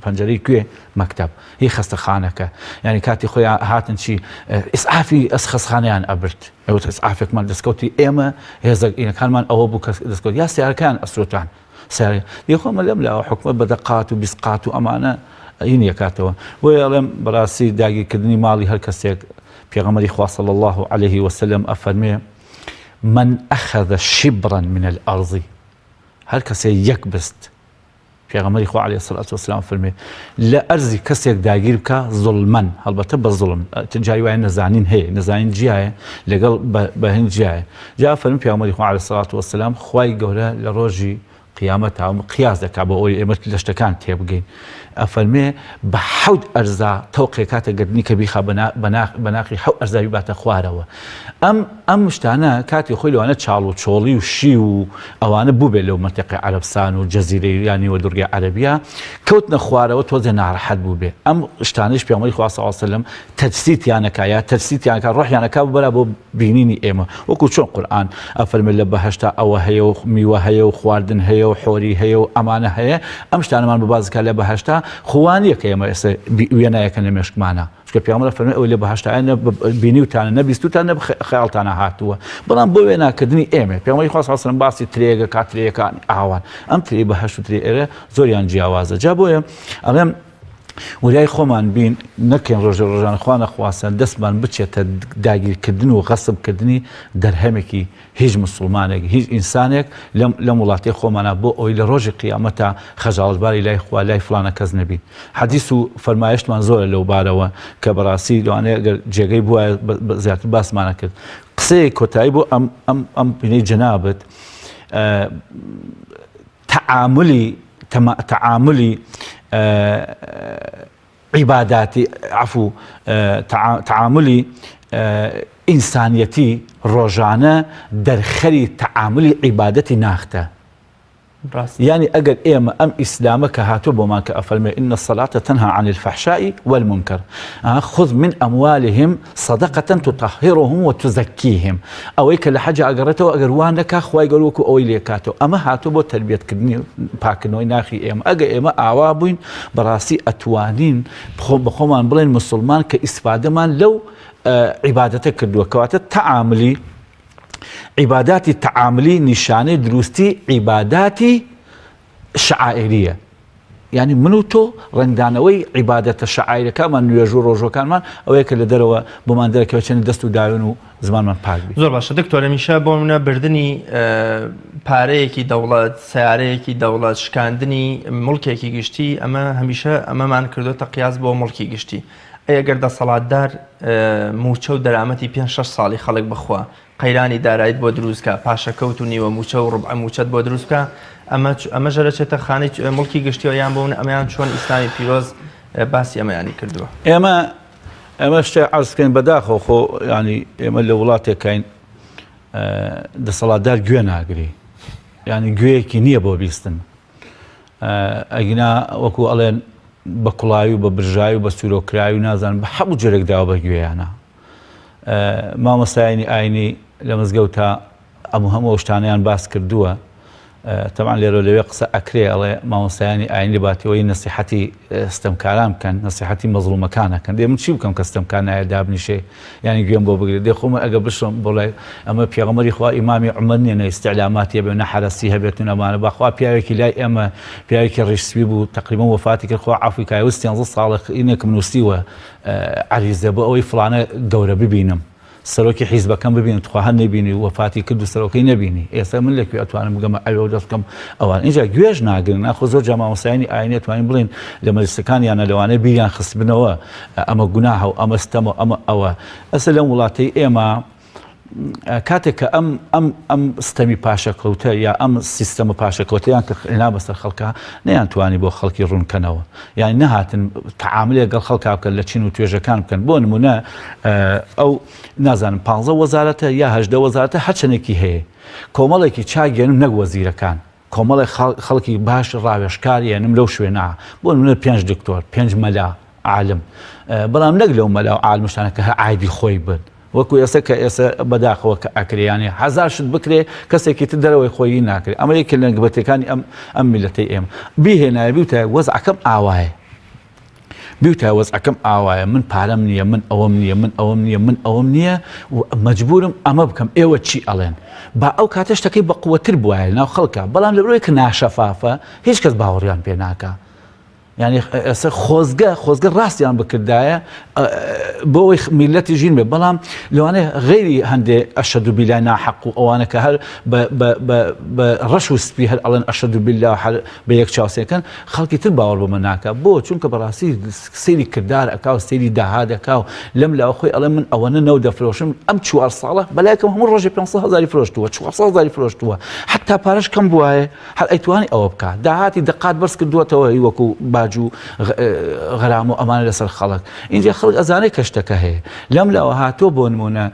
پەنجەرەی کوێ مەکتەب هی خەستەخانەکە ینی کاتی خۆیان هاتن چی ئیسعافی ئەسخەسخانەیان ئەبرد ئەوت ئیسعافێکمان دەستکەوتی ئێمە هێزەکانمان ئەوە بوو کە دەستکەوت یا سیارەکان ئەسرۆتان سیارە دیخۆمە لەم لاوە حکومەت بەدەقات و بیسقات و ئەمانە هین یەکاتەوە بۆ ئەڵێم بەڕاستی داگیرکردنی ماڵی هەر کەسێک پێغەمبەری خوا صلی الله عليه وسلم ئەفەرمێ من أخذ شبرا من الأرض هەر کەسێ یەک بست پێغەمبەری خوا عليه الصلاة والسلام فەرمێ لە ئەرزی کەسێک داگیر بکە زوڵمەن هەڵبەتە بە زوڵم جاری وایە نەزانین هەیە نەزانین جیایە لەگەڵ بە هەند جیایە جا فەرمی پێغەمبەری خوا عليه الصلاة والسلام خوای گەورە لە ڕۆژی قیامەت قیاس دەکا بە ئەوەی ئێمە لە شتەکان تێبگەین ئەفەرمێ بە 7 ئەرزا تەوقێ کاتە گردنی کە بیخا بەناقی 7 ئەرزاوی باتە خوارەوە ئەم شتانە کاتی خۆی لەوانە چاڵ و چۆڵی و شی و ئەوانە بوو بێت لەو منتیقی عەرەبستان و جەزیرەی یانی و دوورگەی عەرەبیە کەوتنە خوارەوە تۆزێ ناڕەحەت بوو بێ ئەم شتانەش پێغەمبەری خوا صلی الله علیه وسلم تەجسیدیانەکە یا تەجسیدیانەکە ڕۆحیانەکە ببەرە بۆ بینینی ئێمە وەکو چۆن قورئان ئەفەرمێ لە بەهەشتا ئەوە هەیە و میوە هەیە و خواردن هەیە و حۆری هەیە و ئەمانە هەیە ئەم شتانەمان ببازکە لە بەهەشتا خوانیە کە ئێمە ئێستا وێنایەکە لە مێشکمانە چکە پێغەمبەر فەرمێ ئەوەی لە بەهەشتا بینیوتانە نەبیستوتان نە خەیاڵتانە هاتووە بەڵام بۆ وێناکردنی ئێمە پێغەمبەری خوا صلی الله علیه وسلم باسی ترێگە کاترێگەکانی ئاوان ئەم ترێ بەهەشت و ترێ ئێرە زۆریان جیاوازە جا بۆیە ئەڵێم وریای خۆمان بین نەکەین ڕۆژانە خوا نەخواسن دەستمان بچێتە داگیرکردن و غەسبکردنی دەرهەمێکی هیچ مسلمانێک هیچ ئینسانێک لەم وڵاتی خۆمانە بۆ ئەوەی لە ڕۆژی قیامەتە خەجاڵتباری لای خوا لای فلانە کەس نەبی حەدیث و فەرمایشتمان زۆرە لەو بارەوە کە بەڕاستی لەوانەیە ئەگەر جێگەی بووە زیاتر باسمانە کرد قسەیەک کۆتایی بۆ ئەم بینەی جەنابەت تعاملی عیباداتی عفو تعاملی ئینسانیەتی ڕۆژانە دەرخەری تعاملی عیبادەتی ناختە يعني أجر إيما أم إسلامك هاتوا بما كأفرمي إن الصلاة تنهى عن الفحشاء والمنكر خذ من أموالهم صدقة تطهرهم وتزكيهم أو إيك لحاجة أجرته أجروانك أخوي يقولوك أو إليكاتو أما هاتوا بو تربية كدني باكنوي ناخي إيما أجر إيما أعوابين براسي أتوانين بخومان بلين مسلمان كإستفادة من لو عبادتك الوكوات التعاملي عباداتی تعاملی نیشانه درستی عباداتی شعائریه يعني منو تو رندانوي عبادة الشعائر كمان يجور رجو كمان أو يك اللي دروا بمان درك وشان دستو داينو زمان من باقي زور باشه دكتور ميشا بومنا بردني پارەیەکی دەوڵەت سیارەیەکی دەوڵەت شکاندنی مڵکێکی گشتی ئەمە هەمیشە ئەمەمان کردوتە قیاس بۆ مڵکی گشتی ئەگەر دەسەڵاتدار موچە و دەرامەتی 5-6 ساڵی خەڵک بخوا قەیرانی دارایت بۆ دروستکە پاشەکەوت و نیوە موچە و ڕبع موچەت بۆ دروستکە ئەمە ژەرەچێتە خانەی مڵکی گشتیەوە یان بۆون ئەمەیان چۆن ئیسلامی پیرۆز باسی ئەمەیانی کردووە ئێمە شتێ عەرزکەین بەداخەوە خۆ ینی ئێمە لە وڵاتێکین دەسەڵاتدار گوێ ناگری ینی گوێیەکی نییە بۆ بیستن ئەگینا وەکو ئەڵێن بە کوڵاوی و بە برژاوی و بە سوورۆکراوی و نازانم بە هەموو جۆرێک داوە بە گوێیانە مامۆستایانی ئاینی لە مزگەوتە هەموو شتانیان باس کردووە طبعا لێرە لەوێ قسە ئەکرێ ئەڵێ مامۆستایانی ئاینی باتەوەی نەسیحەتی ستەمکاران بکەن نەسیحەتی مەزڵومەکانەکەن دێ من چی بکەم کە ستەمکار نایە دابنیشێ ینی گوێم بۆ بگرێت دێ خۆمە ئەگە بشم بڵێ ئەمە پێغەمبەری خوا ئیمامی عومەر نیە ئیستیعلاماتی هەبێ نەحەرەسی هەبێت و نەمانە بەخوا پیاوێکی لای ئێمە پیاوێکی ڕیشسپی بوو تقریبا وفاتی کرد خوا عەفوی کایە وستی 11 ساڵێک ئینێکم نووسیوە عەریزە بۆ ئەوەی فڵانە گەورە ببینم سەرۆکی حیزبەکەم ببینن توخوا هەر نەبینی وفاتی کرد و سەرۆکەی نەبینی ئێستا من لەکوێ ئەتوانم بگەمە ئەوێ دەست بکەم ئەوان اینجا گوێژ ناگرن ناخۆ زۆر جا مامۆستایانی ئاینی ئەتوانین بڵێن لە مەجلیسەکانیانە لەوانەیە بیریان خستبنەوە ئەمە گوناهە و ئەمە ستەمە ئەمە ئەوە ئەسا لەم وڵاتەی ئێمە کاتێک کە ئەم ستەمی پاشەکەوتە یا ئەم سیستەمە پاشەکەوتیان کە هێنا بەسەر خەڵکە نەیانتوانی بۆ خەڵکی ڕوونکەنەوە یعنی نەهاتن تعاملێک گەڵ خەڵکا بکەن لە چین و توێژەکان بکەن بۆ نمونە ئەو نازانم 15 وەزارەتە یا 18 وەزارەتە هەرچەنێکی هەیە کۆمەڵێکی چاگەێنم نەک وەزیرەکان کۆمەڵی خەڵکی باش ڕاوێژکاریێنم لەو شوێنە بۆ نمونە 5 دکتۆر 5 مەلا عالم بەڵام نەک لەو مەلا و عالمشتانە کە هەر عایبی خۆی بن وەکو ئێستا کە ئێستا بەداخەوە کە ئەکریانێ 1000 شت بکرێ کەسێکی تر دەرەوەی خۆی ناکرێت ئەمەیەکە لە نەگبەتەکانی ئەم میلەتەی ئێمە بیهێنایە بیوتە وەزعەکەم ئاوایە بیوتە وەزعەکەم ئاوایە من پارەم نییە من ئەوەم نییە من ئەوەم نییە من ئەوەم نییە و مەجبورم ئەمە بکەم ئێوە چی ئەڵێن با ئەو کاتە شتەکەی بە قووەتر بووایە ناو خەڵکە بەڵام لەبەرەوەی کە ناشەفافە هیچ کەس باوەڕیان پێ ناکە يعني خۆزگە ڕاستیان بکردایە بۆەوەی میلەتی ژین بێ بەڵام لەوانەیە غێری هەندێ ئەشهەدو بیلای ناحەق و ئەوانە کە هەر بە ڕەش و سپی هەر ئەڵێن ئەشهەدو بیلا هەر بە یەک چاوسێکەکەن خەڵکی تر باوەڕ بۆمە ناکە بۆ چونکە بەڕاستی سەیری کردار ئەکا و سەیری داها دەکا و لەم لاوە خۆی ئەڵێ من ئەوەنە نەو دەفرۆشم ئەم 4 ساڵە بەلایکەم هەموو ڕۆژێ 500,000 فرۆشتووە 400,000 فرۆشتووە حتا پارەش کەم بووایە هەر ئەیتوانی ئەوە بکات داهاتی دقات بەرز کردووەتەوە وەکو باج و غەرام و ئەمانە لەسەر خەڵک اینجا خەڵک ئەزانەی کە شتەکە هەیە لەم لاوە هاتۆ بۆ نمونە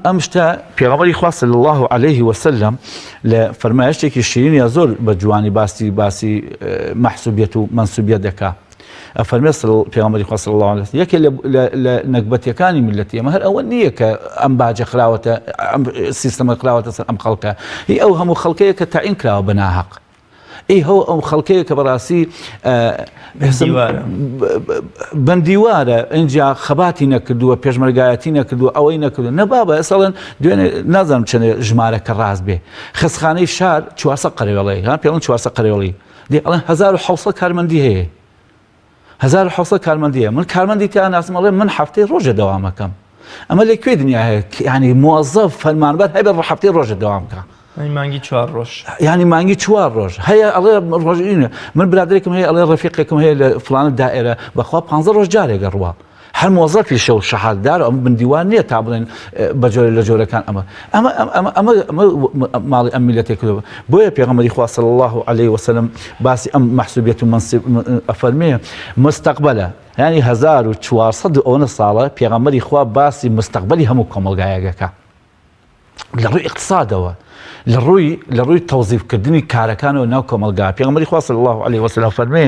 ئەم شتە پێغەمبەری خوا صلی الله عليه وسلم لە فەرمایشتێکی شیرینی زۆر بە جوانی باسی مەحسوبیەت و منسوبیەت دەکا ئەفەرمێ پێغەمبەری خوا صلی الله عليه وسلم یەکێ لە نەکبەتیەکانی میلەتی ئەمە هەر ئەوە نییە کە ئەم باجە خراوەتە ئەم سیستەمە خراوەتە سەر ئەم خەڵکە هی ئەو هەموو خەڵکەیە کە تاعین کراوە بە ناحەق هەو ئەو خەڵکەیە کە بەڕاستی بەندیوارە اینجا خەباتی نەکردووە پێشمەرگایەتی نەکردووە ئەوەی نەکردو نەبابە ئەسڵەن دوێنێ نازانم چەندێ ژمارەکە ڕاست بێ خستخانەی شار 400 قەرێوەڵەی پێڵەن 400 قەرێوەڵی دێ ئەڵێن 1600 کارمەندی هەیە 1600 کارمەندی هەیە من کارمەندی تیان ناسمەڵێ من هەفتەی ڕۆژە دەوامەکەم ئەمە لەکوێ دنیا هەیە ینی موظف فەرمانبەر هەبێ هەفتەی ڕۆژە دەوام بکە مانگی 4 ڕۆژ ینی مانگی 4 ڕۆژ هەیە ئەڵێ ڕۆژینە من برادێکم هەیە ئەڵێ ڕەفیقێکم هەیە لە فلانە دائێرە بەخوا 15 ڕۆژ جارێگە ڕوا هەر مۆزەفی شەو شەهادار ئەم بندیوان نییە تا بڵێن بەجۆرە لە جۆرەکان ئەمە ماڵی ئەم میلەتێک کردەوە بۆیە پێغەمبەری خوا صلی الله عليه وسلم باسی ئەم مەحسوبیەت و منسوب ئەفەرمێ مستەقبەلە ینی 1400 ئەوەنە ساڵە پێغەمبەری خوا باسی مستەقبەلی هەموو کۆمەلگایەکەکە لە ڕووی اقتصادەوە لە ڕووی تەوزیفکردنی کارەکانەوە ناو کۆمەلگا پێغەمبەری خوا صلی الله عليه وسلم فەرمێ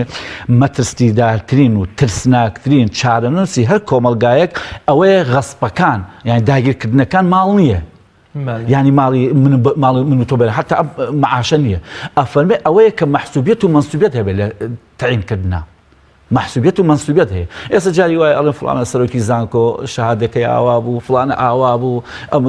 مەترسیدارترین و ترسناکترین چارەنووسی هەر کۆمەلگایەک ئەوەیە غەسپەکان یعنی داگیرکردنەکان ماڵ نییە یعنی ماڵی من و تۆ بێت حتا معاشە نییە ئەفەرمێ ئەوەیە کە مەحسوبیەت و منسوبیەت هەبێت لە تەعینکردنە محسوبیەت و منسوبیەت هەیە ئێستا جاری وایە ئەڵێن فڵانە سەرۆکی زانکۆ شەهادەکەی ئاوا بوو فڵانە ئاوا بوو ئەم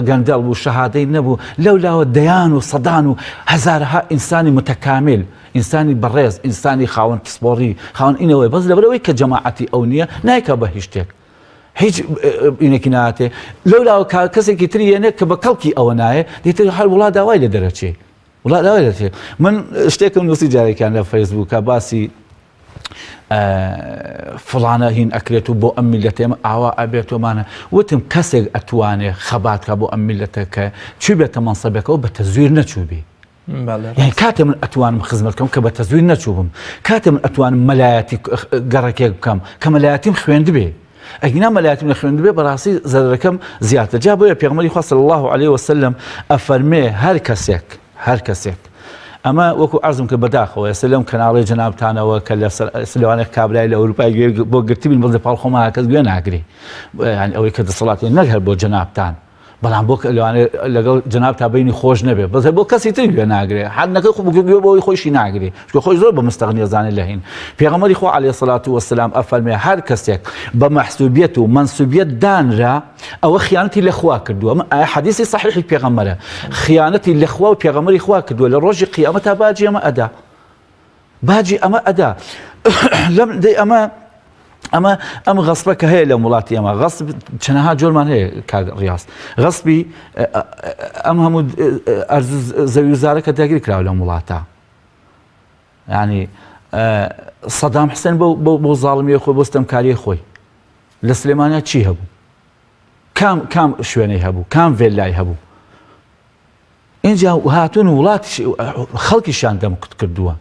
گەندەڵ بوو شەهادەی نەبوو لەو لاوە دەیان و سەدان و هەزارها ئینسانی متەکامل ئینسانی بەڕێز ئینسانی خاوەن پسپۆڕی خاوەن ئینەوەی بەس لەبەرەوەی کە جەماعەتی ئەو نییە نایکە بە هیچ شتێک هیچ ئینێکی ناتێ لەو لاوە کەسێکی تری هێنێ کە بە کەڵکی ئەوە نایە دیتر هەر وڵات داوای لە دەرەچێ وڵات داوای دەچێ من شتێکم نووسی جارێکیان لە فەیسبووکە باسی فڵانە هین ئەکرێت و بۆ ئەم میلەتە ئێمە ئاوا ئەبێتۆمانە وتم کەسێک ئەتوانێ خەباتکە بۆ ئەم میلەتەکە چی بێتە مەنسەبەکەەوە بە تەزویر نەچووبی یعنی کاتێ من ئەتوانم خزمەت بکەم کە بە تەزویر نەچووبم کاتێ من ئەتوانم مەلایەتی گەڕێکێک بکەم کە مەلایەتیم خوێندبێ ئەگینا مەلایەتیم خوێندبێ بەڕاستی زەرەکەم زیاتر جا بۆیە پێغەمبەری خوا صلی الله عليه وسلم ئەفەرمێ هەر کەسێک ئەمە وەکو عەرزم کە بەداخەوە ئێستا لەم کەناڵی جەنابتانەوە کە لە سلێوانێک کابرای لە ئەوروپای بۆ گرتبین بڵێ پاڵخۆمانە کەس گوێ ناگری یعنی ئەوەی کە دەسەڵاتی نەک هەر بۆ جەنابتان بەڵام بۆ لەوانێ لەگەڵ جەناب تا بینی خۆش نەبێ بەس بۆ کەسی تر گوێ ناگرێ حد نەکەی گوێ بۆی خۆشی ناگری چکە خۆی زۆر بە مستەغنیە زانێ لە هین پێغەمبەری خوا عەلەیهی سەڵات وەسەلام ئەفەرمێ هەر کەسێک بە مەحسوبیەت و منسوبیەت دانرا ئەوە خیانەتی لە خوا کردووە حەدیثی صحیحی پێغەمبەرە خیانەتی لە خوا و پێغەمبەری خوا کردووە لە ڕۆژی قیامەتا باجی ئەمە ئەدا باجی ئەمە ئەدا ئەم غەسبەکە هەیە لە وڵاتی ئەمە غەسب چەنەها جۆرمان هەیە کاک ڕیاس غەسبی ئەم هەموو زەوی و زارەکە داگیر کراوە لەم وڵاتە یعنی سەدام حوسێن بۆ زاڵمیە خۆی بۆ ستەمکاریە خۆی لە سلێمانیا چی هەبوو کام شوێنەی هەبوو کام vێلای هەبوو اینجا هاتوون وڵاتی خەڵکیشان دەمکوت کردووە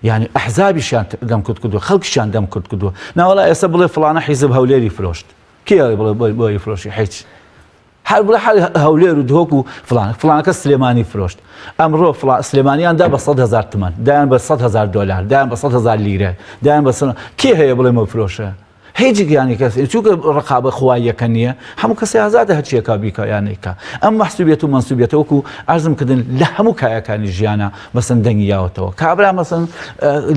یعنی ئەحزابیشان دەمکوت کردووە خەڵکیشان دەمکوت کردووە ناوەڵا ئێستا بڵێ فڵانە حیزب هەولێری فرۆشت کێ بڵێ بۆی فرۆشی هیچ هەر بڵێ هەولێر و دهۆک و فڵانەکە سلێمانی فرۆشت ئەمڕۆ سلێمانیان دا بە 100,000 تمەن دایان بە 100,000 دلار دایان بە 100,000 لیرە دایان بە کێ هەیە بڵێ مە فرۆشە هیچ گیانی کەس چونکە ڕقابە خوایەکە نییە هەموو کەسی ئازادە هەرچیەکە بیکە یانێکە ئەم مەحسوبیەت و منسوبیەتە وەکو ئەرزم کردن لە هەموو کایەکانی ژیانە مەسەن دەنگی یاوەتەوە کابرا مەسەن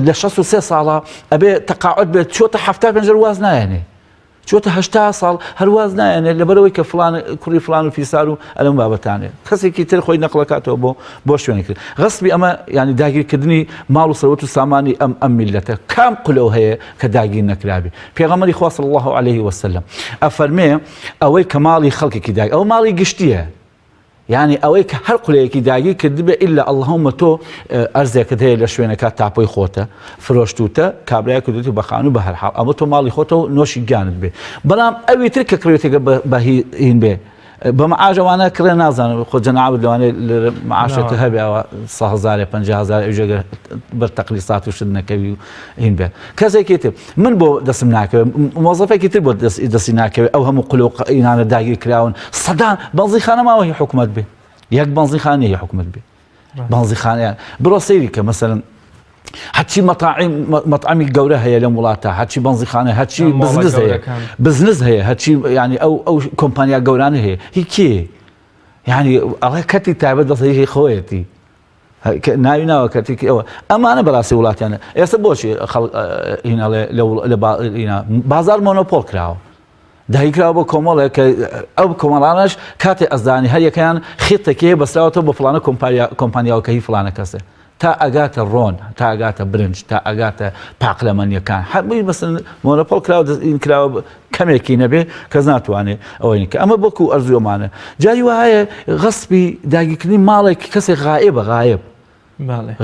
لە 63 ساڵە ئەبێ تەقاعد بێت چۆتە 75 واز نایەنێ چۆتە 80 ساڵ هەرواز نایەنێ لەبەرەوەی کە فڵان کوڕی فڵان و فیسار و ئەلەم بابەتانێ کەسێکی تر خۆی نەقڵکاتەوە بۆ شوێنی کرد غەسبی ئەمە ینی داگیرکردنی ماڵ و سەروەت و سامانی ئەم میلەتە کام قلەو هەیە کە داگیر نەکرابێ پێغەمبەری خوا صلی الله عليه وسلم ئەفەرمێ ئەوەی کە ماڵی خەڵکێکی داگیر ئەو ماڵی گشتیە یعنی ئەوەی کە هەر قولەیەکی داگیر کردبێ ئیلا اللهم تۆ ئەرزێکت هەیە لە شوێنەکە تاپۆی خۆتە فرۆشتوتە کابرای کردوتی بە خان و بە هەر حاڵ ئەمە تۆ ماڵی خۆتە و نۆشی گیانت بێ بەڵام ئەوی تر کە کڕێتێکە بە هین بێ بە معاژەوانە کڕێ نازانم خۆ جەنابەت لەوانەیە معاشێتە هەبێ ئەوە 100,000 50,000 ئەوژێگە بەر تەقلیسات و شت نەکەوی و هین بێ کەسێکی تر من بۆ دەسم ناکەوێت مۆزەفێکی تر بۆ دەستی ناکەوێت ئەو هەموو قلە و ئینانە داگیر کراون سەدان بەنزیخانە ماوە هی حکومەت بێ یەک بەنزیخانە هی حکومەت بێ بەنزیخانەیان بڕۆ سەیری کە مەسەلەن هەرچی مەطعمی گەورە هەیە لەم وڵاتە هەرچی بەنزیخانە هەرچی بزنس هەیە هەرچی ینی ئەو کۆمپانیا گەورانە هەیە هی کێ ینی ئەڵێ کەتی تایبەت بەسەری خۆیەتی ناوی ناوە کەتێکی ئەوە ئەمانە بەڕاستی وڵاتیانە ئێستا بۆچی لە بازار مۆنۆپۆل کراوە داهیکراوە بۆ کۆمەڵێک کە ئەو کۆمەڵانەش کاتێ ئەزانی هەر یەکەیان خێتەکەیە بەسراوەتەوە بە فڵانە کۆمپانیاوەکە هی فڵانە کەسێ تا ئەگاتە ڕۆن تا ئەگاتە برنج تا ئەگاتە پاقلەمەنیەکان هەمووی مەسەن مۆنۆپۆل کراوە کەمێکی نەبێ کەس ناتوانێت ئەوەی کە ئەمە بۆکو ئەرزووەمانە جاری وایە غەسبی داگیرکردنی ماڵێکی کەسێک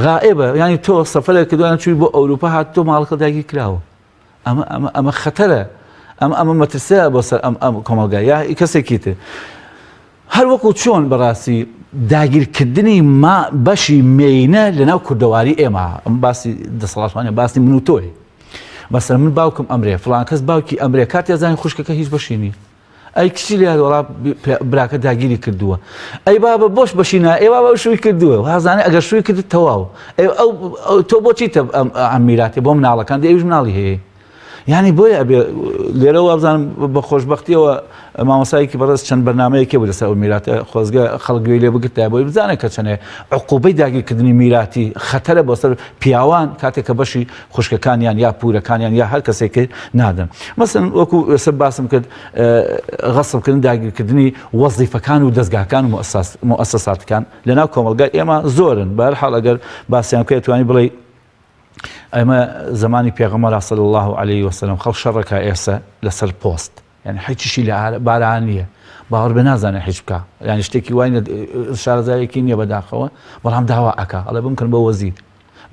غائبە ینی تۆ سەفەرێک کردوانە چووی بۆ ئەوروپا هات تۆ ماڵەکە داگیر کراوە ئەمە خەتەرە ئەمە مەترسەیە بۆ سەر ئەم کۆمەلگای یا کەسێکی تر هەر وەکو چۆن بەڕاستی داگیرکردنی بەشی مێینە لەناو کوردەواری ئێمە ئەم باسی دەسەڵاتوانە باسی من و تۆی مەسەلەن من باوکم ئەمرێ فڵان کەس باوکی ئەمرێ کاتی ئەزانی خوشکەکە هیچ بەشی نییە ئەی کچی لێ وڵا براکە داگیری کردووە ئەی بابە بۆش بەشی نایە ئێ بابە شووی کردووە هازانێ ئەگەر شووی کردت تەواو تۆ بۆچی ئەم میراتی بۆ مناڵەکان ئێوش مناڵی هەیە یعنی بۆیە ئەبێ لێرە وابزانم بە خۆشبەختیەوە مامۆسایەکی بەڕێز چەند بەرنامەیەکی بوو لەسەر ئەو میراتە خۆزگە خەڵکگوێی لێ بگرتای بۆی بزانێت کە چەنێ عقوبەی داگیرکردنی میراتی خەتەرە بۆ سەر پیاوان کاتێک کە بەشی خوشکەکانیان یا پورەکانیان یا هەر کەسێکی نادەن مەسەن وەکو سەر باسم کرد غەسبکردن داگیرکردنی وەزیفەکان و دەستگاکان و مؤسساتەکان لەناو کۆمەلگای ئێمە زۆرن بە هەر حاڵ ئەگەر باسییان بکەیت توانی بڵێ ئەمە زمانی پێغەمبەر صلی الله عليه وسلم خەڵک شەڕەکە ئێستا لەسەر پۆست یعنی هیچیشی لە باران نییە باوەڕ بێ نازانێت هیچ بکە یعنی شتێکی وای شارەزایەکی نییە بەداخەوە بەڵام داوا ئەکا ئەڵێ بمکەن بە وەزیر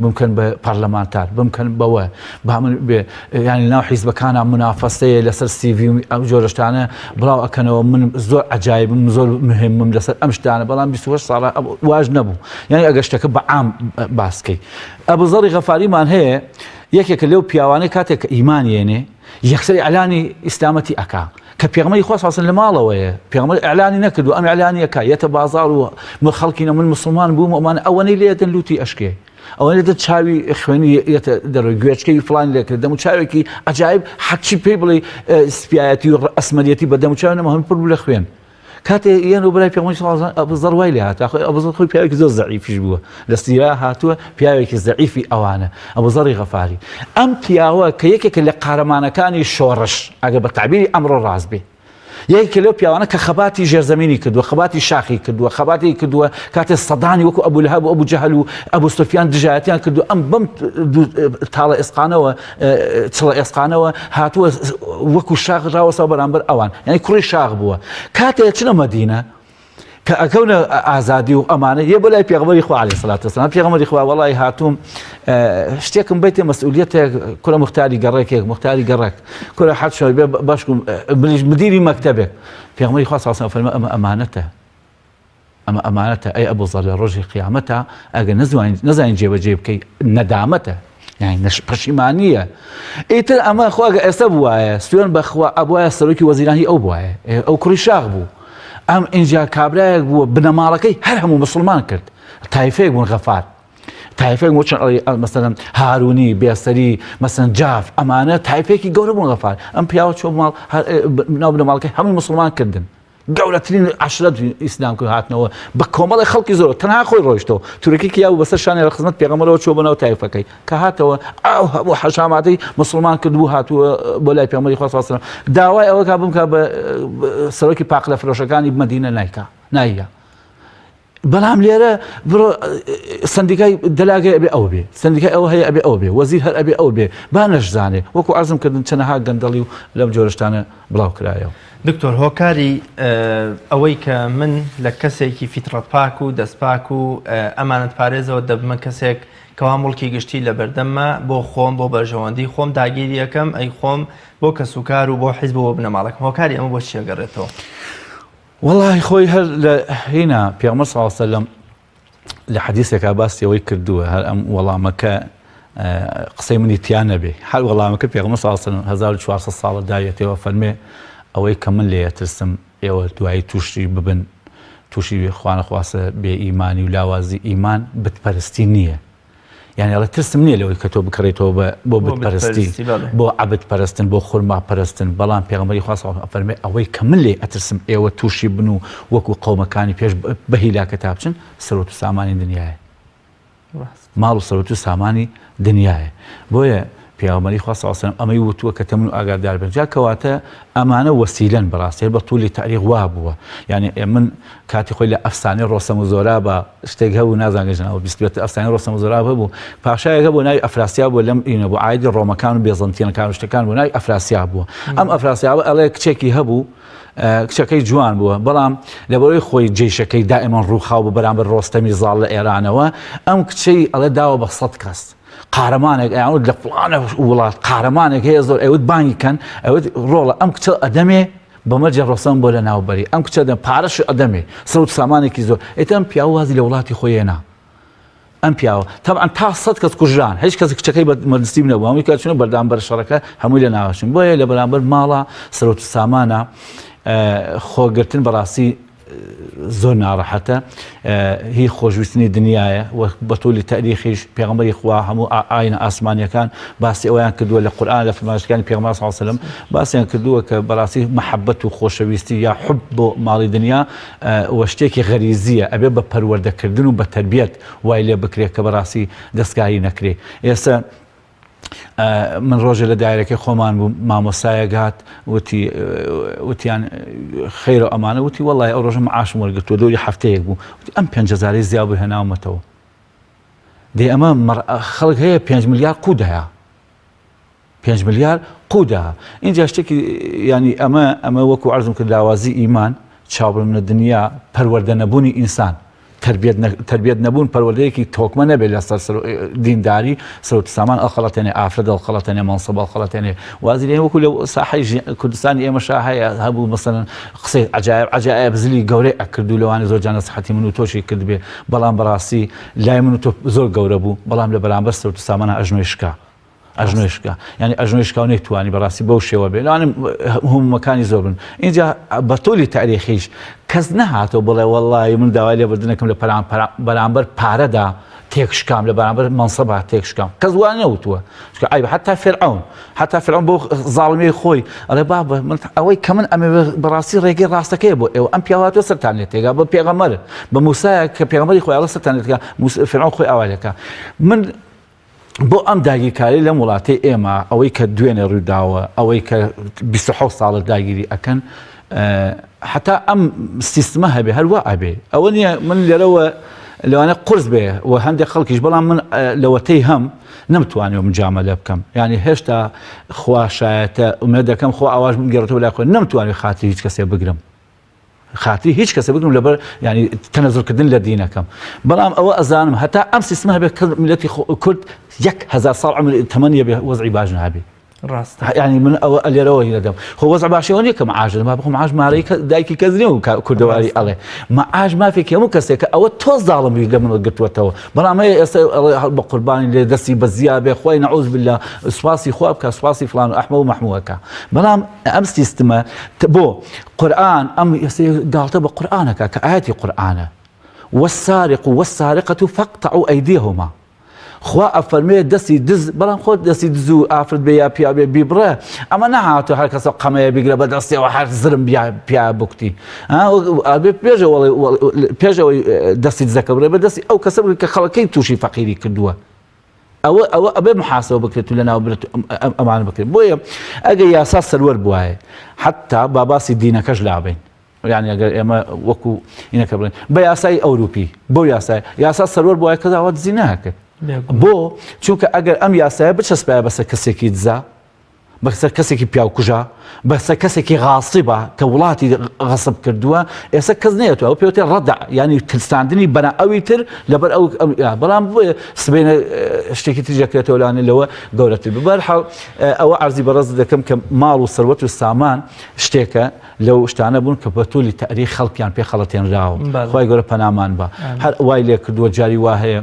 بمکەن بە پارلەمانتار بمکەن بەوە با من بێ ینی ناو حیزبەکانە منافەسەیە لەسەر CV ئەو جۆرە شتانە بڵاو ئەکەنەوە من زۆر عەجایبم زۆر مهمم لەسەر ئەم شتانە بەڵام 28 ساڵە واژ نەبوو یعنی ئەگەر شتەکە بە عام باسکەی ئەبوزەڕی غەفاریمان هەیە یەکێکە لەو پیاوانەی کاتێک کە ئیمانیێنێ یەکسەری ئەعلانی ئیسلامەتی ئەکا کە پێغەمبەری خوا صلی الله علیه و سلم لە ماڵەوەیە پێغەمبەر ئەعلانی نەکردو ئەم ئەعلانی ئەکا یەتە بازاڕ و خەڵکینە من مسلمان بووم ئەمانە ئەوەنەی لێدەن لوتی ئەشکێ ئەوەنە دە چاوی خوێنی یەتە دەڕۆی گوێچکەی فڵان لێکرد دەم و چاوێکی عەجایب حەقی پێی بڵێ سپایەتی و ئەسمەریەتی بە دەم و چاوێنە مەهم پڕ بوو لە خوێن کاتێ یەنەوە بەلای پێغەمبەری صلی الله علیه و سلم ئەبوزەڕ وای لێ هات ئەبوزەڕ خۆی پیاوێکی زۆر زەعیفیش بووە لە سیرا هاتووە پیاوێکی زەعیفی ئەوانە ئەبوزەڕی غەفاری ئەم پیاوە کە یەکێکە لە قارەمانەکانی شۆڕش ئەگەر بە تعبیری ئەمڕۆ ڕاست بێ یەکێک لەو پیاوانە کە خەباتی ژێرزەمینی کردووە خەباتی شاخی کردووە خەباتی کردووە کاتێ سەدانی وەکو ئەبوو لەهەب و ئەبوو جەهەل و ئەبوو سوفیان دژایەتیان کردو ئەم بەم تاڵە ئێسقانەوە چڵە ئێسقانەوە هاتووە وەکو شاخ ڕاوەسەوە بەرامبەر ئەوان یعنی کوڕی شاخ بووە کاتێ چنە مەدینە کە ئەکەونە ئازادی و ئەمانە یە بۆ لای پێغەمبەری خوا عەلەیهی سەڵات وسەلام پێغەمبەری خوا وەڵی هاتووم شتێکم بێتێ مەسئولیەتێک کورە مختاری گەڕێکێک مختاری گەڕێک کورە حەد شەوی بێ باشکم مدیری مەکتەبێک پێغەمبەری خوا سەڵات وسەلام فەرمووی ئەمە ئەمانەتە ئەمە ئەمانەتە ئەی ئەبوو زەر لە ڕۆژی قیامەتە ئەگەر نەزانین جێبەجێ بکەی نەدامەتە يعني پەشیمانیە ئیتر ئەمە خواگە ئێستا بووایە سوێن بەخوا ئەبوایە سەرۆکی وەزیرانی ئەو بووایە ئەو کوڕی شاخ بوو ئەم ئینجا کابرایەک بووە بنەماڵەکەی هەر هەموو مسلمان کرد تایفەیەک بوون غەفار تایفەیەک بوو چەند مەسەلەن هارونی بێسەری مەسەلەن جاف ئەمانە تایفەیەکی گەورە بوون غەفار ئەم پیاوە چۆ ماڵ ناو بنەماڵەکەی هەمووی مسلمان کردن گەورەترین عەشرەت ئیسلام کرد هاتنەوە بە کۆمەڵی خەڵکی زۆر تەنها خۆی ڕۆیشتەوە تورکی یاو بەسەر شانێ لە خزمەت پێغەمبەرەوە چوە بۆ ناو تایفەکەی کە هاتەوە ئەو هەموو حەشاماتەی مسلمان کردبوو هاتووە بۆ لای پێغەمبەری خوا سەڵات وسەلام داوای ئەوە کا بمکە بە سەرۆکی پاق لە فرۆشەکانی مەدینە نایە بەڵام لێرە بڕۆ سندیکای دەلاگای ئەبێ ئەو بێ سندیکای ئەوە هەیە ئەبێ ئەو بێ وەزیر هەر ئەبێ ئەو بێ با نەشزانێ وەکو عەرزم کردن چەندەها گەندەڵی و لەم جۆرەشتانە بڵاو کرایەوە دکتۆر هۆکاری ئەوەی کە من لە کەسێکی فیترەت پاک و دەست پاک و ئەمانەت پارێزەوە دەبمە کەسێک کەوا مڵکی گشتی لە بەردەممە بۆ خۆم بۆ بەرژەوەندی خۆم داگیری یەکەم ئەی خۆم بۆ کەسوکار و بۆ حیزب بۆ بنەماڵەکەم هۆکاری ئەمە بۆ چی ئەگەڕێتەوە والله خۆی هەر لە هینا پێغەمبەر صلی الله علیه وسلم لە حەدیثێکا باسی ئەوەی کردووە هەر ئەم وەڵامەکە قسەی منی تیان نەبێ هەر وەڵامەکە پێغەمبەر صلی الله علیه وسلم 1400 ساڵە دایەتەوە فەرمێ ئەوەی کە من لێ ئەترسم ئێوە دوایی تووشی ببن تووشی خوانەخواسە بێ ئیمانی و لاوازی ئیمان بتپەرستی نییە یعنی ئەڵێ ترسم نییە لەوەی کە تۆ بکڕێتەوە بۆ بتپەرستی بۆ عەبد پەرستن بۆ خورما پەرستن بەڵام پێغەمبەری خوا صلی الله علیه و فەرمێ ئەوەی کە من لێ ئەترسم ئێوە تووشی بن و وەکو قەومەکانی پێش بە هیلاکەتا بچن سەرۆت و سامانی دنیایە ماڵ و سەرۆت و سامانی دنیایە بۆیە پێغەمبەری خوا صلی الله علیه و سلم ئەمەی وتووە کە تەمن و ئاگادار بن جا کەواتە ئەمانە وەسیلەن بەڕاستی بە توولی تاریخ وا بووە یعنی من کاتی خۆی لە ئەفسانەی ڕۆستەم و زۆرابە شتێک هەبوو نازانگەژنەوە بیستێت ئەفسانەی ڕۆستەم و زۆراب هەبوو پاشایەکە بۆ ناوی ئەفراسیاب بووە لەم ئینە بۆ عایدی ڕۆمەکان و بێزەنتینەکان و شتەکان بۆ ناوی ئەفراسیاب بووە ئەم ئەفراسیابە ئەڵێ کچێکی هەبوو کچەکەی جوان بووە بەڵام لەبەرەوەی خۆی جێشەکەی دائیمەن ڕووخاو بە بەرامبەر ڕۆستەمی زاڵ لە ئێرانەوە ئەم کچەی ئەڵێ داوە بە 100 کەس قارەمانێک ئەوت لە فڵانە وڵات قارەمانێک هەیە زۆر ئەوت بانگی کەن ئەوت ڕۆڵە ئەم کچە ئەدەمێ بەمەرجە ڕۆستەم بۆ لە ناوبەری ئەم کچە پارەش ئەدەمێ سەوت سامانێکی زۆر ئێتە ئەم پیاوە وازی لە وڵاتی خۆی هێنا ئەم پیاوە تەبعاً تا 100 کەس کوژران هیچ کەس کچەکەی بە مەرجسی نەبوو هەمووی کات چونە بەردەوامبەر شەڕەکە هەمووی لە ناوەشن بۆیە لە بەرامبەر ماڵە سەرۆت و سامانە خۆگرتن بەڕاستی زۆر ناڕەحەتە هی خۆشویستنی دنیاە بە توولی تاریخیش پێغەمبەری خوا هەموو ئاینە ئاسمانیەکان باسی ئەویان کردووە لە قورئان لە فەرمایشتەکانی پێغەمبەر صلی الله علیه وسلم باسییان کردووە کە بەڕاستی مەحەبەت و خۆشەویستی یا حب بۆ ماڵی دنیا وە شتێکی غەریزیە ئەبێ بە پەروەردەکردن و بە تەربیەت وای لێ بکرێت کە بەڕاستی دەستکاری نەکرێ ئێستا من ڕۆژە لە دایرەکەی خۆمان بوو مامۆسایە گات وتیان خەیرە ئەمانە وتی وەڵای ئەو ڕۆژە مەعاشم وەرگرتووە دەوری هەفتەیەک بوو ئەم 5,000 زیاد بوو هێناومەتەوە دێ ئەمە خەڵک هەیە 5 ملیار قودەیە 5 ملیار قودەها اینجا شتێکی ینی ئەمە وەکو عەرزم کرد لاوازی ئیمان چاوەڕێی دنیا پەروەردە نەبوونی ئینسان تربیت نەبوون پەروەردەیەکی تۆکمە نەبێت لەسەر دینداری سەرۆت سامان ئەڵخەڵەتێنێ ئافرەت ئەڵخەڵەتێنێ مەنسەب ئەڵخەڵەتێنێ وازی لێ وەکو لە ساحەی کوردستانی ئێمەشا هەیە هەبوو مەسەلەن قسەی عەجایب زلی گەورەی ئەکردو لەوانێ زۆر جا نەسیحەتی من و تۆشی کرد بێ بەڵام بەڕاستی لای من و تۆ زۆر گەورە بوو بەڵام لە بەرامبەر سەرۆت سامانە ئەژنۆیشکا ینی ئەژنۆیشکا و نەیتوانی بەڕاستی بەو شێوە بێ لەوانم هەموومەکانی زۆر بن اینجا بە تۆلی تاریخیش کەس نەهاتەوە بڵێ وەڵڵی من داوای لێبوردنەکەم لە بەرامبەر پارەدا تێکشکام لە بەرامبەر مەنسەبا تێکشکام کەس وانە نەوتووە ئایب حتا فێرعون بۆ زاڵمەی خۆی ئەڵێ بابە من ئەوەی کە من ئەمێ بەڕاستی ڕێگەی ڕاستەکەی بۆ ئێوە ئەم پیاواتۆ سەرتان لێ تێگا بە پێغەمبەر بە موسایە کە پێغەمبەری خۆی ئەڵێ سەرتان لێ تێگا فێرعون خۆی ئاوالەکە من بۆ ئەم داگیرکاری لەم وڵاتی ئێمە ئەوەی کە دوێنێ ڕووداوە ئەوەی کە 27 ساڵە داگیری ئەکەن حتا ئەم سیستمە هەبێ هەروە ئەبێ ئەوە نییە من لێرەوە لەوانە قرس بێ و هەندێک خەڵکیش بەڵام من لەوەتەی هەم نەمتوانێ مجاملە بکەم یعنی هێشتا خواشایەتە ئومێد دەکەم خۆ ئاواژ من گەڕێتەوە لای خۆی نەمتوانێت خاتی هیچ کەسێ بگرم خاطری هیچ کەسە بگرم لەبەر ینی تەنەزڵکردن لە دینەکەم بەڵام ئەوە ئەزانم هەتا ئەم سیستمە بێت کە میلەتی کورد 1000 ساڵ عمر تەمەنیە بێ وەزعی باش نابێ ڕاستە يعني من لێرەوە هیرەدەم خۆ وەزع باشەوە نیە کە معاژ ما بخۆم معاژ مارەی دایکی کەس نییە و کوردەواری ئەڵێ معاژ مافێک هەموو کەسێک کە ئەوە تۆز داڵمی لە منەوە گرتووەتەوە بەڵام ئێستا بە قوربانی لێ دەستی بە زیابێ خۆی نەعوذ بالله سواسی خوا بکە سواسی فلان و ئەحمە و مەحموودەکە بەڵام ئەم سیستمە بۆ قورئان ئەم گاڵتە بە قورئانەکە کە ئاەتی قورئانە والسارق والسارقة فاقطعوا أيديهما خوا ئەفەرمێ دەستی دز بەڵام خۆت دەستی دز و ئافرەت بێ یا پیا بێ بیبڕە ئەمە نەهاتوە هەر کەسە قەمەیە بیگرە بە دەستیەوە هەر زرم پیا بکتی پێشەوەی دەستی دزەکە بڕێ بە دەستی ئەو کەسە بگرێت کە خەڵەکەی تووشی فەقیری کردووە ئەوە ئەبێ محاسبە بکرێت و لەناو برێت ئەمانە بکرێت بۆیە ئەگەر یاسا سەروەر بوایە حتا باسی دینەکەش لابین يعني ئەگەر ئێمە وەکو ئینەکە بڵێن بە یاسای ئەوروپی بۆ یاسا سەروەر بوایە کە داوات زی ناکرد بۆ چونکە ئەگەر ئەم یاسایە بچەسپایە بەسەر کەسێکی دزا بەسەر کەسێکی پیاوکوژە بەسەر کەسێکی غاسبە کە وڵاتی غەسب کردووە ئێستا کەس نێتەوە ئەو پێوتێ ڕەدع ینی ترساندنی بەنا ئەوی تر لەبەر ئەو بەڵام بۆیە سبەینە شتێکی تریژەکرێتەوە لانێلەوە گەورەتر بەهەرحاڵ ئەوە عەرزی بەڕێز دەکەم کە ماڵ و سەروەت و سامان شتێکە لەو شتانە بوون کە بەتولی تاریخ خەڵکیان پێ خەڵەتێنراوە خۆی گەورە پەنامان بە هەر وای لێ کردووە جاری وا هەیە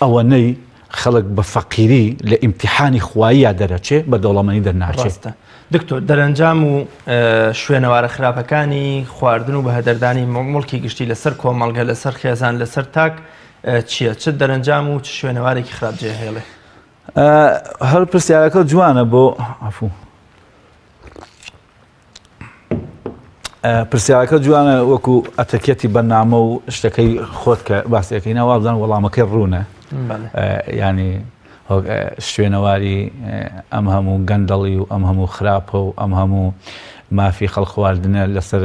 ئەوەنەی خەڵک بە فەقیری لە ئیمتیحانی خواییە دەرەچێ بە دەوڵەمەنی دەرناچێت دکتۆر دەرەنجام و شوێنەوارە خراپەکانی خواردن و بەهەدەردانی مڵکی گشتی لەسەر کۆمەڵگە لەسەر خێزان لەسەر تاک چییە چ دەرەنجام و چ شوێنەوارێکی خراپ جێهێڵێ هەر پرسیارەکە جوانە بۆ عەفوو پرسیارەکە جوانە وەکو ئەتەکێتی بەرنامە و شتەکەی خۆت کە باسیەکەی ناوا بزان وەڵامەکەی ڕوونە ینی شوێنەواری ئەم هەموو گەندەڵی و ئەم هەموو خراپە و ئەم هەموو مافی خەڵخواردنە لەسەر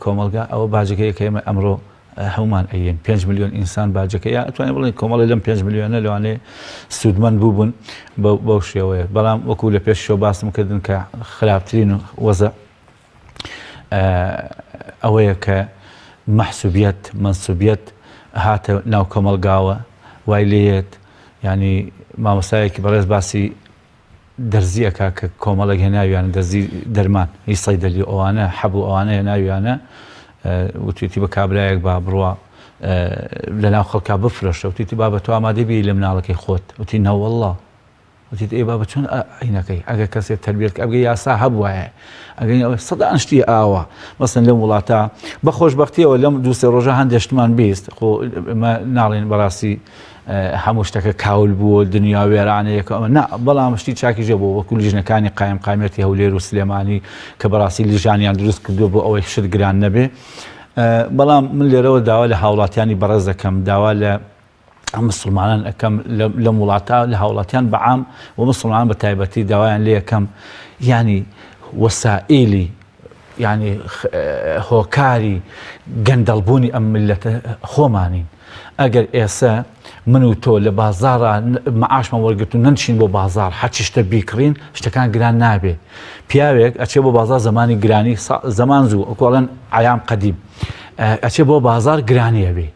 کۆمەلگا ئەوە باجەکەی کە ئێمە ئەمڕۆ هەومان ئەین 5 ملیۆن ئینسان باجەکەی ئەتوانێت بڵێن کۆمەڵی لەم 5 ملیۆنە لەوانێ سوودمەند بووبوون بەو شێوەیە بەڵام وەکو لە پێشەوە باسم کردن کە خراپترین وەزە ئەوەیە کە مەحسوبیەت منسوبیەت هاتە ناو کۆمەلگاوە وای لێت ینی مامۆستایەکی بەڕێز باسی دەرزیەکە کە کۆمەڵێک هێناویانە دەرزی دەرمان هیچ سەیدەلی ئەوانە حەبوو ئەوانە هێناویانە وتوێتی بە کابرایەک با بڕوا لەناو خەڵکا بفرۆشە وتیتی با بە تۆ ئامادەی بی لە مناڵەکەی خۆت وتی نەوەڵڵا وتیت ئێ با بە چۆن عینەکەی ئەگەر کەسێک تەربیەت ئەگەر یاسا هەبوایە ئەگەر ئەوە سەدان شتی ئاوە مەسەن لەم وڵاتە بە خۆشبەختیەوە لەم دووسێ ڕۆژە هەندێک شتمان بیست خۆ ناڵێن بەڕاستی هەموو شتەکە کاول بووە دنیا وێرانەیەکە ئەمە نا بەڵام شتی چاکی ژێ بۆ وەکو لیژنەکانی قایمەتی هەولێر و سلێمانی کە بەڕاستی لیژانیان دروست کردووە بۆ ئەوەی شت گران نەبێ بەڵام من لێرەوە داوا لە هاوڵاتیانی بەڕێز دەکەم داوا لە مسلمانان ئەەکەم لەم وڵاتە لە هاوڵاتیان بەعام و مسلمان بە تایبەتی داوایان لێ یەکەم ینی وەسائیلی ینی هۆکاری گەندەڵبوونی ئەم میلەتە خۆمانین ئەگەر ئێستا من و تۆ لە بازاڕە مەعاشمان وەرگرت و نەنشین بۆ بازار هەرچی شتە بیکڕین شتەکان گران نابێ پیاوێک ئەچێ بۆ بازار زمانی گرانی زەمان زوو ئەکۆڵەن عیام قەدیم ئەچێ بۆ بازار گرانیە بێ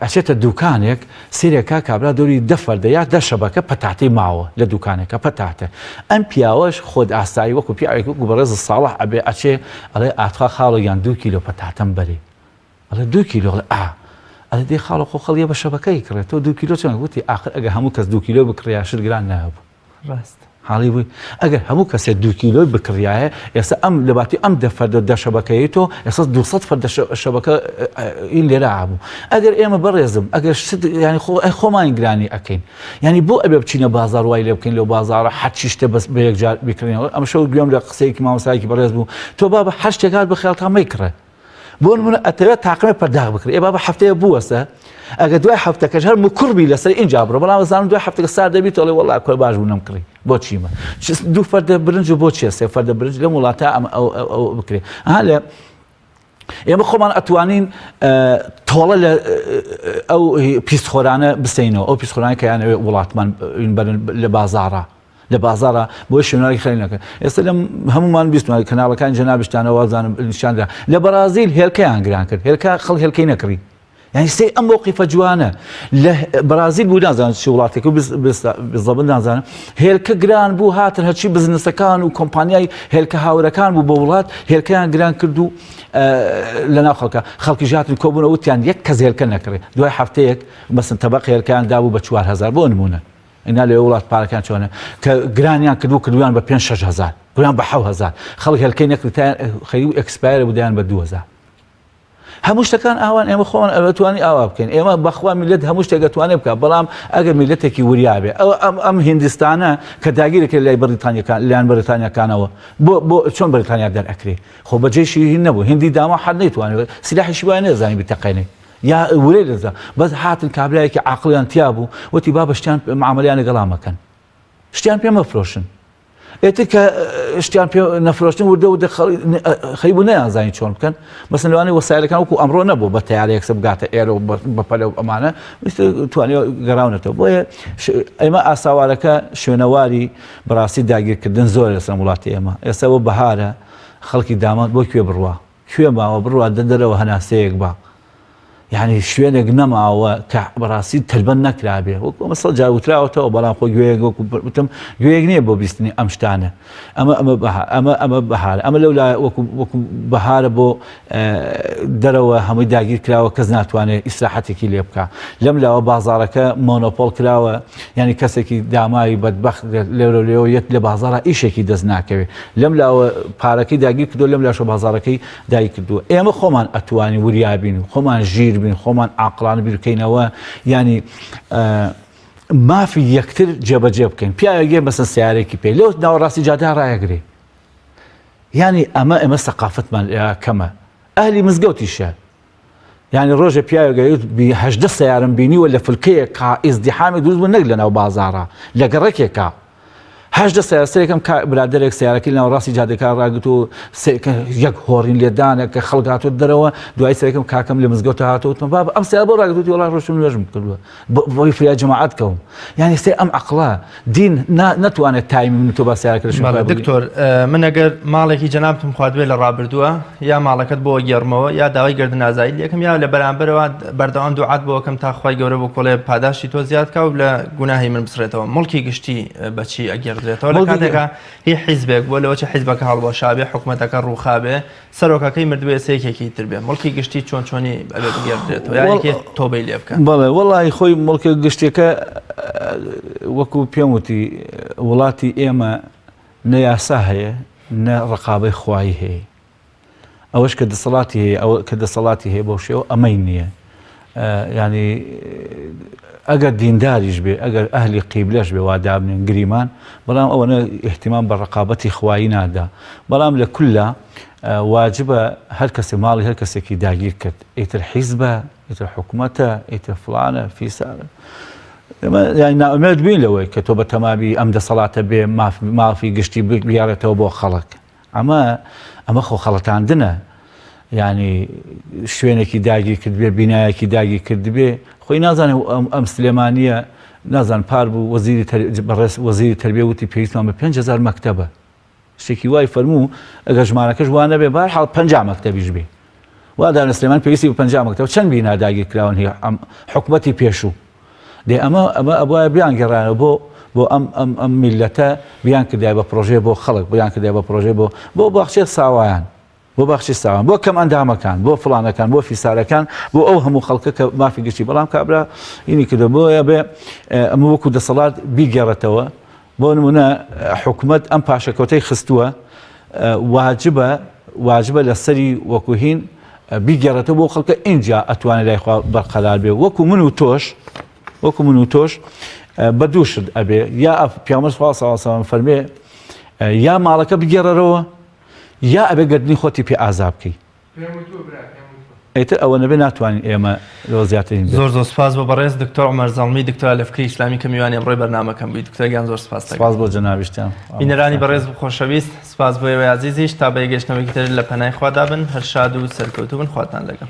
ئەچێتە دوکانێک سێرێکا کابرا دەوری دەفەردە یا دەشەبەکە پەتاتەی ماوە لە دوکانێکە پەتاتە ئەم پیاوەش خۆت ئاسایی وەکو پیاوێک وەکو بەڕێز ساڵح ئەبێ ئەچێ ئەڵێ ئاتخا خاڵە یان 2 کیلۆ پەتاتەم بەرێ ئەڵێ 2 کیلۆ ئەلێ دێ خاڵە خۆ خەڵیە بە شەبەکەی کڕێت تۆ 2 کیلۆ چۆن وتی ئاخر ئەگە هەموو کەس 2 کیلۆ بکڕیا شت گران نابوو ڕاست حاڵی بووی ئەگەر هەموو کەسێک 2 کیلۆی بکڕایە ئێستا ئەم لەباتی ئەم دەفەردە دەشەبەکەی تۆ ئێستا 200 فەر شەبەکە ئین لێرە ئابوو ئەگەر ئێمە بەڕێزم ئەگەر ینی خۆمان گرانی ئەەکەین ینی بۆ ئەبێ بچینە بازار وای لێ بکەین لەو بازارە هەرچی شتە بەس بە یەکجار بکڕینەوە ئەمە شەو گوێم لە قسەیەکی مامۆستایەکی بەڕێز بوو تۆ با بە هەر شتێکات بەخێڵتا مەیکڕە بۆ نمونە ئەتەوێت تاقمێ پەرداغ بکرێ ئێ با بە هەفتەیە بووەسە ئەگە دوای هەفتەکەش هەر مکڕبی لەسەر اینجا بڕۆ بەڵام زانم دوای هەفتەکە سار دەبیت ئەڵێ وەڵا کۆ باش بوو نەمکڕی بۆ چیمە 2 فەردە برنج و بۆ چیە 3 فەردە برنج لەم وڵاتە ئەو بکرێ لە ئێمە خۆمان ئەتوانین تۆڵە لە ئەو پیسخۆرانە بسەینەوە ئەو پیسخۆرانە کە یانەوێ وڵاتمان لە بازاڕە لە بازارە بۆ شوێنەوەی خەرینەکە ئێستا لەم هەمومان بیستمان کەناڵەکان جەنابشتانەوەزانم نیشاندا لە بەرازیل هێلکەیان گران کرد خەڵ هێلکەی نەکڕی یعنی سێ ئەم موقیفە جوانە لە بەرازیل بوو نازانن چی وڵاتێک بزەبن نازانم هێلکە گران بوو هاتن هەرچی بزنسەکان و کۆمپانیای هێلکە هاورەکان بوو بە وڵات هێلکەیان گران کرد و لەناو خەڵکی ژاتن کۆبوونەوە وتیان یەک کەس هێلکە نەکڕێت دوای هەفتەیەک مەسن تەبەق هێلکەیان دابوو بە 4000 بۆ نمونە ئینا لێ وڵات پارەکان چۆنە کە گرانیان کردویان بە 5-6,000 بۆیان بە 7,000 خەڵک هێلکەی نەکردیان خەری و ئەکسپایرە بودیان بە 2,000 هەموو شتەکان ئاوان ئێمە خۆمان ئەوەتوانی ئاوا بکەین ئێمە بەخوا میلەت هەموو شتێک دەتوانێت بکات بەڵام ئەگەر میلەتێکی وریابێ ئەم هیندستانە کە داگیرێکە لای بەریتانیەکان لایەن بەریتانیەکانەوە بۆ چۆن بەریتانیا دەرئەکرێ خۆ بەجێشی هین نەبوو هندی داما حەد نەیتوانێت سلاحیشی وایە نەزانی بتەقێنێ یا ورێ لەزە بەس هاتن کابرایەکی عاقڵیان تیا بوو وتی با بە شتیان معاملەیان لەگەڵا مەکەن شتیان پێ مەفرۆشن ئێتر کە شتیان پێ نەفرۆشتن وردە خەریبوو نەیانزانی چۆن بکەن مەسەن لەوانەیە وەسایلەکان وەکو ئەمڕۆ نەبوو بە تەیارەیەکسە بگاتە ئێرە و بەپەلە و ئەمانە توانێت گەڕاونەتەوە بۆیە ئێمە ئاساوارەکە شوێنەواری بەڕاستی داگیرکردن زۆر لەسەر وڵاتی ئێمە ئێستاەوە بەهارە خەڵکی دامان بۆ کوێ بڕوە کوێ ماوە بڕوە دەرەوە هەناسەیەک بە یعنی شوێنێک نەماوە کە بەڕاستی تەلبەن نەکرابێ وەکو مەسەڵ جاوتراوەتەوە بەڵام خۆ گوێیەک وەکوتم گوێیەک نییە بۆ بیستنی ئەم شتانە ئەمە بەهارە ئەمە لەو وەکو بەهارە بۆ دەرەوە هەمووی داگیر کراوە کەس ناتوانێت ئیسراحەتێکی لێ بکە لەم لاوە بازارەکە مۆنۆپۆل کراوە ینی کەسێکی دامایی بەدبەخت لێرە لێەوە یەک لە بازارە ئیشێکی دەست ناکەوێت لەم لاوە پارەکەی داگیر کردو لەم لاشە بازارەکەی داگیر کردووە ئێمە خۆمان ئەتوانی وریابین و خۆمان ژیر بین خۆمان عاقڵانە بیرکەینەوە ینی مافی یەکتر جێبەجێ بکەین پیاگێ بەسەر سیارێکی پێ لەو ناوەڕاستی جادا ڕایەگرێ ینی ئێمە سەقافەتمان کەمە ئەهلی مزگەوتیشە ینی ڕۆژە پیاگەیت 18 سیارم بینیوە لە فلکەیە کا ئیزدیحامی دروست بوو نەک لەناو بازارە لە گەڕێکێکە 18 سیارەکەم برادێک سیارەکەی ناوەڕاستی جادەکە ڕاگرت و یەک هۆڕین لێدانە کە خەڵکاتۆ دەرەوە دوای سەرەکەم کاکەم لە مزگەوت هاتەوتمە با ئەم سیار بۆ ڕاگرتی وڵات ڕۆشتم نوێژم کردووە بۆی فریا جەماعەت کەوم یعنی سێ ئەم عەقڵە دین نەتوانێت تایمی من تۆ با سیارەکەش دکتۆر من ئەگەر ماڵێکی جەنابتم خواردوێ لە ڕابردووە یا ماڵەکەت بۆ گێڕمەوە یا داوای گردن ئازایی لەکەم یا لە بەرامبەرەوە بەردەوام دوعات بۆکەم تا خوای گەورە بۆ کۆڵێ پاداشی تۆ زیاد کا و لە گوناهی من بسرێتەوە مڵکی گشتی بەچی ئەگەڕدرێتەوە لە کاتێکە هی حیزبێک بۆ لەوە چ حیزبەکە هەڵبەشابێ حکوومەتەکە ڕووخابێ سەرۆکەکەی مردوێ سەیەکێکی تر بێ مڵکی گشتی چۆنی ئەبێ بگەڕدرێتەوە یاکێ تۆبەی لێ بکەن بەڵێ وەڵی خۆی مڵکە گشتێکە وەکو پێم وتی وڵاتی ئێمە نە یاسا هەیە نە ڕقابەی خوایی هەیە ئەوەش کە دەسەڵاتی هەیە ئەوە کە دەسەڵاتی هەیە بۆ شێوە ئەمەی نییە ینی ئەگەر دینداریش بێ ئەگەر ئەهلی قیبلەش بێ وادابنێن گریمان بەڵام ئەوەنە احتیمام بە ڕقابەتی خوایی نادا بەڵام لە کولە واجبە هەر کەسێ ماڵی هەر کەسێکی داگیر کرد ئیتر حیزبە ئیتر حکوومەتە ئیتر فڵانە فیسارە نائومێد بین لەوەی کە تۆ بە تەمامی ئەم دەسەڵاتە بێ مافی گشتی بیارێتەوە بۆ خەڵک ئەمە خۆ خەڵەتاندنە ینی شوێنێکی داگیر کردبێ بینایەکی داگیر کردبێ خۆی نازانێ ئەم سلێمانیە نازان پار بوو وەزیری تەربیە وتی پێویستمان بە 5,000 مەکتەبە شتێکی وای فەرموو ئەگەر ژمارەکەش وانە بێ بەهەرحاڵ 50 مەکتەبیش بێ وادارە سلێمان پێویستی بە 50 مەکتەب چەند بینا داگیر کراون هەیە حکوومەتی پێشوو دێ ئەمە ئەبوایە بیان گەڕانە بۆ ئەم میلەتە بیان کردای بە پرۆژێ بۆ خەڵک بیان کردای بە پرۆژێ بۆ باخچێ ساوایان بۆ باخچی ساوان بۆ کەم ئەندامەکان بۆ فڵانەکان بۆ فیسارەکان بۆ ئەو هەموو خەڵکە کە مافی گشتی بەڵام کابرا اینی کردو بۆیە بێ ئەمە وەکو دەسەڵات بیگەڕێتەوە بۆ نمونە حکوومەت ئەم پاشەکەوتەی خستووە واجبە لەسەری وەکو هین بیگەڕێتەوە بۆ خەڵکە اینجا ئەتوانێت لای خوا بەرقەرار بێ وەکو من و تۆش بە دوو شت ئەبێ یا پێغەمبەر صلی الله علیه و سلم فەرمێ یا ماڵەکە بگەڕێرەوە یا ئەبێ گردنی خۆتی پێ ئازاب بکەی ئیتر ئەوە نەبێ ناتوانین ئێمە لەوە زیاترین زۆر سپاس بۆ بەڕێز دکتۆر عومەر زەڵمی دکتۆر لە فکری ئیسلامی کە میوانی ئەمڕۆی بەرنامەکەم بوویت دکتۆرگیان زۆر سپاس بۆ جەنابیشتیان بینەرانی بەڕێز خۆشەویست سپاس بۆ ئێوەی عەزیزیش تا بە یەکگەشتنەوەی تر لە پەنای خوا دابن هەر شاد و سەرکەوتوو بن خواتان لەگەڵ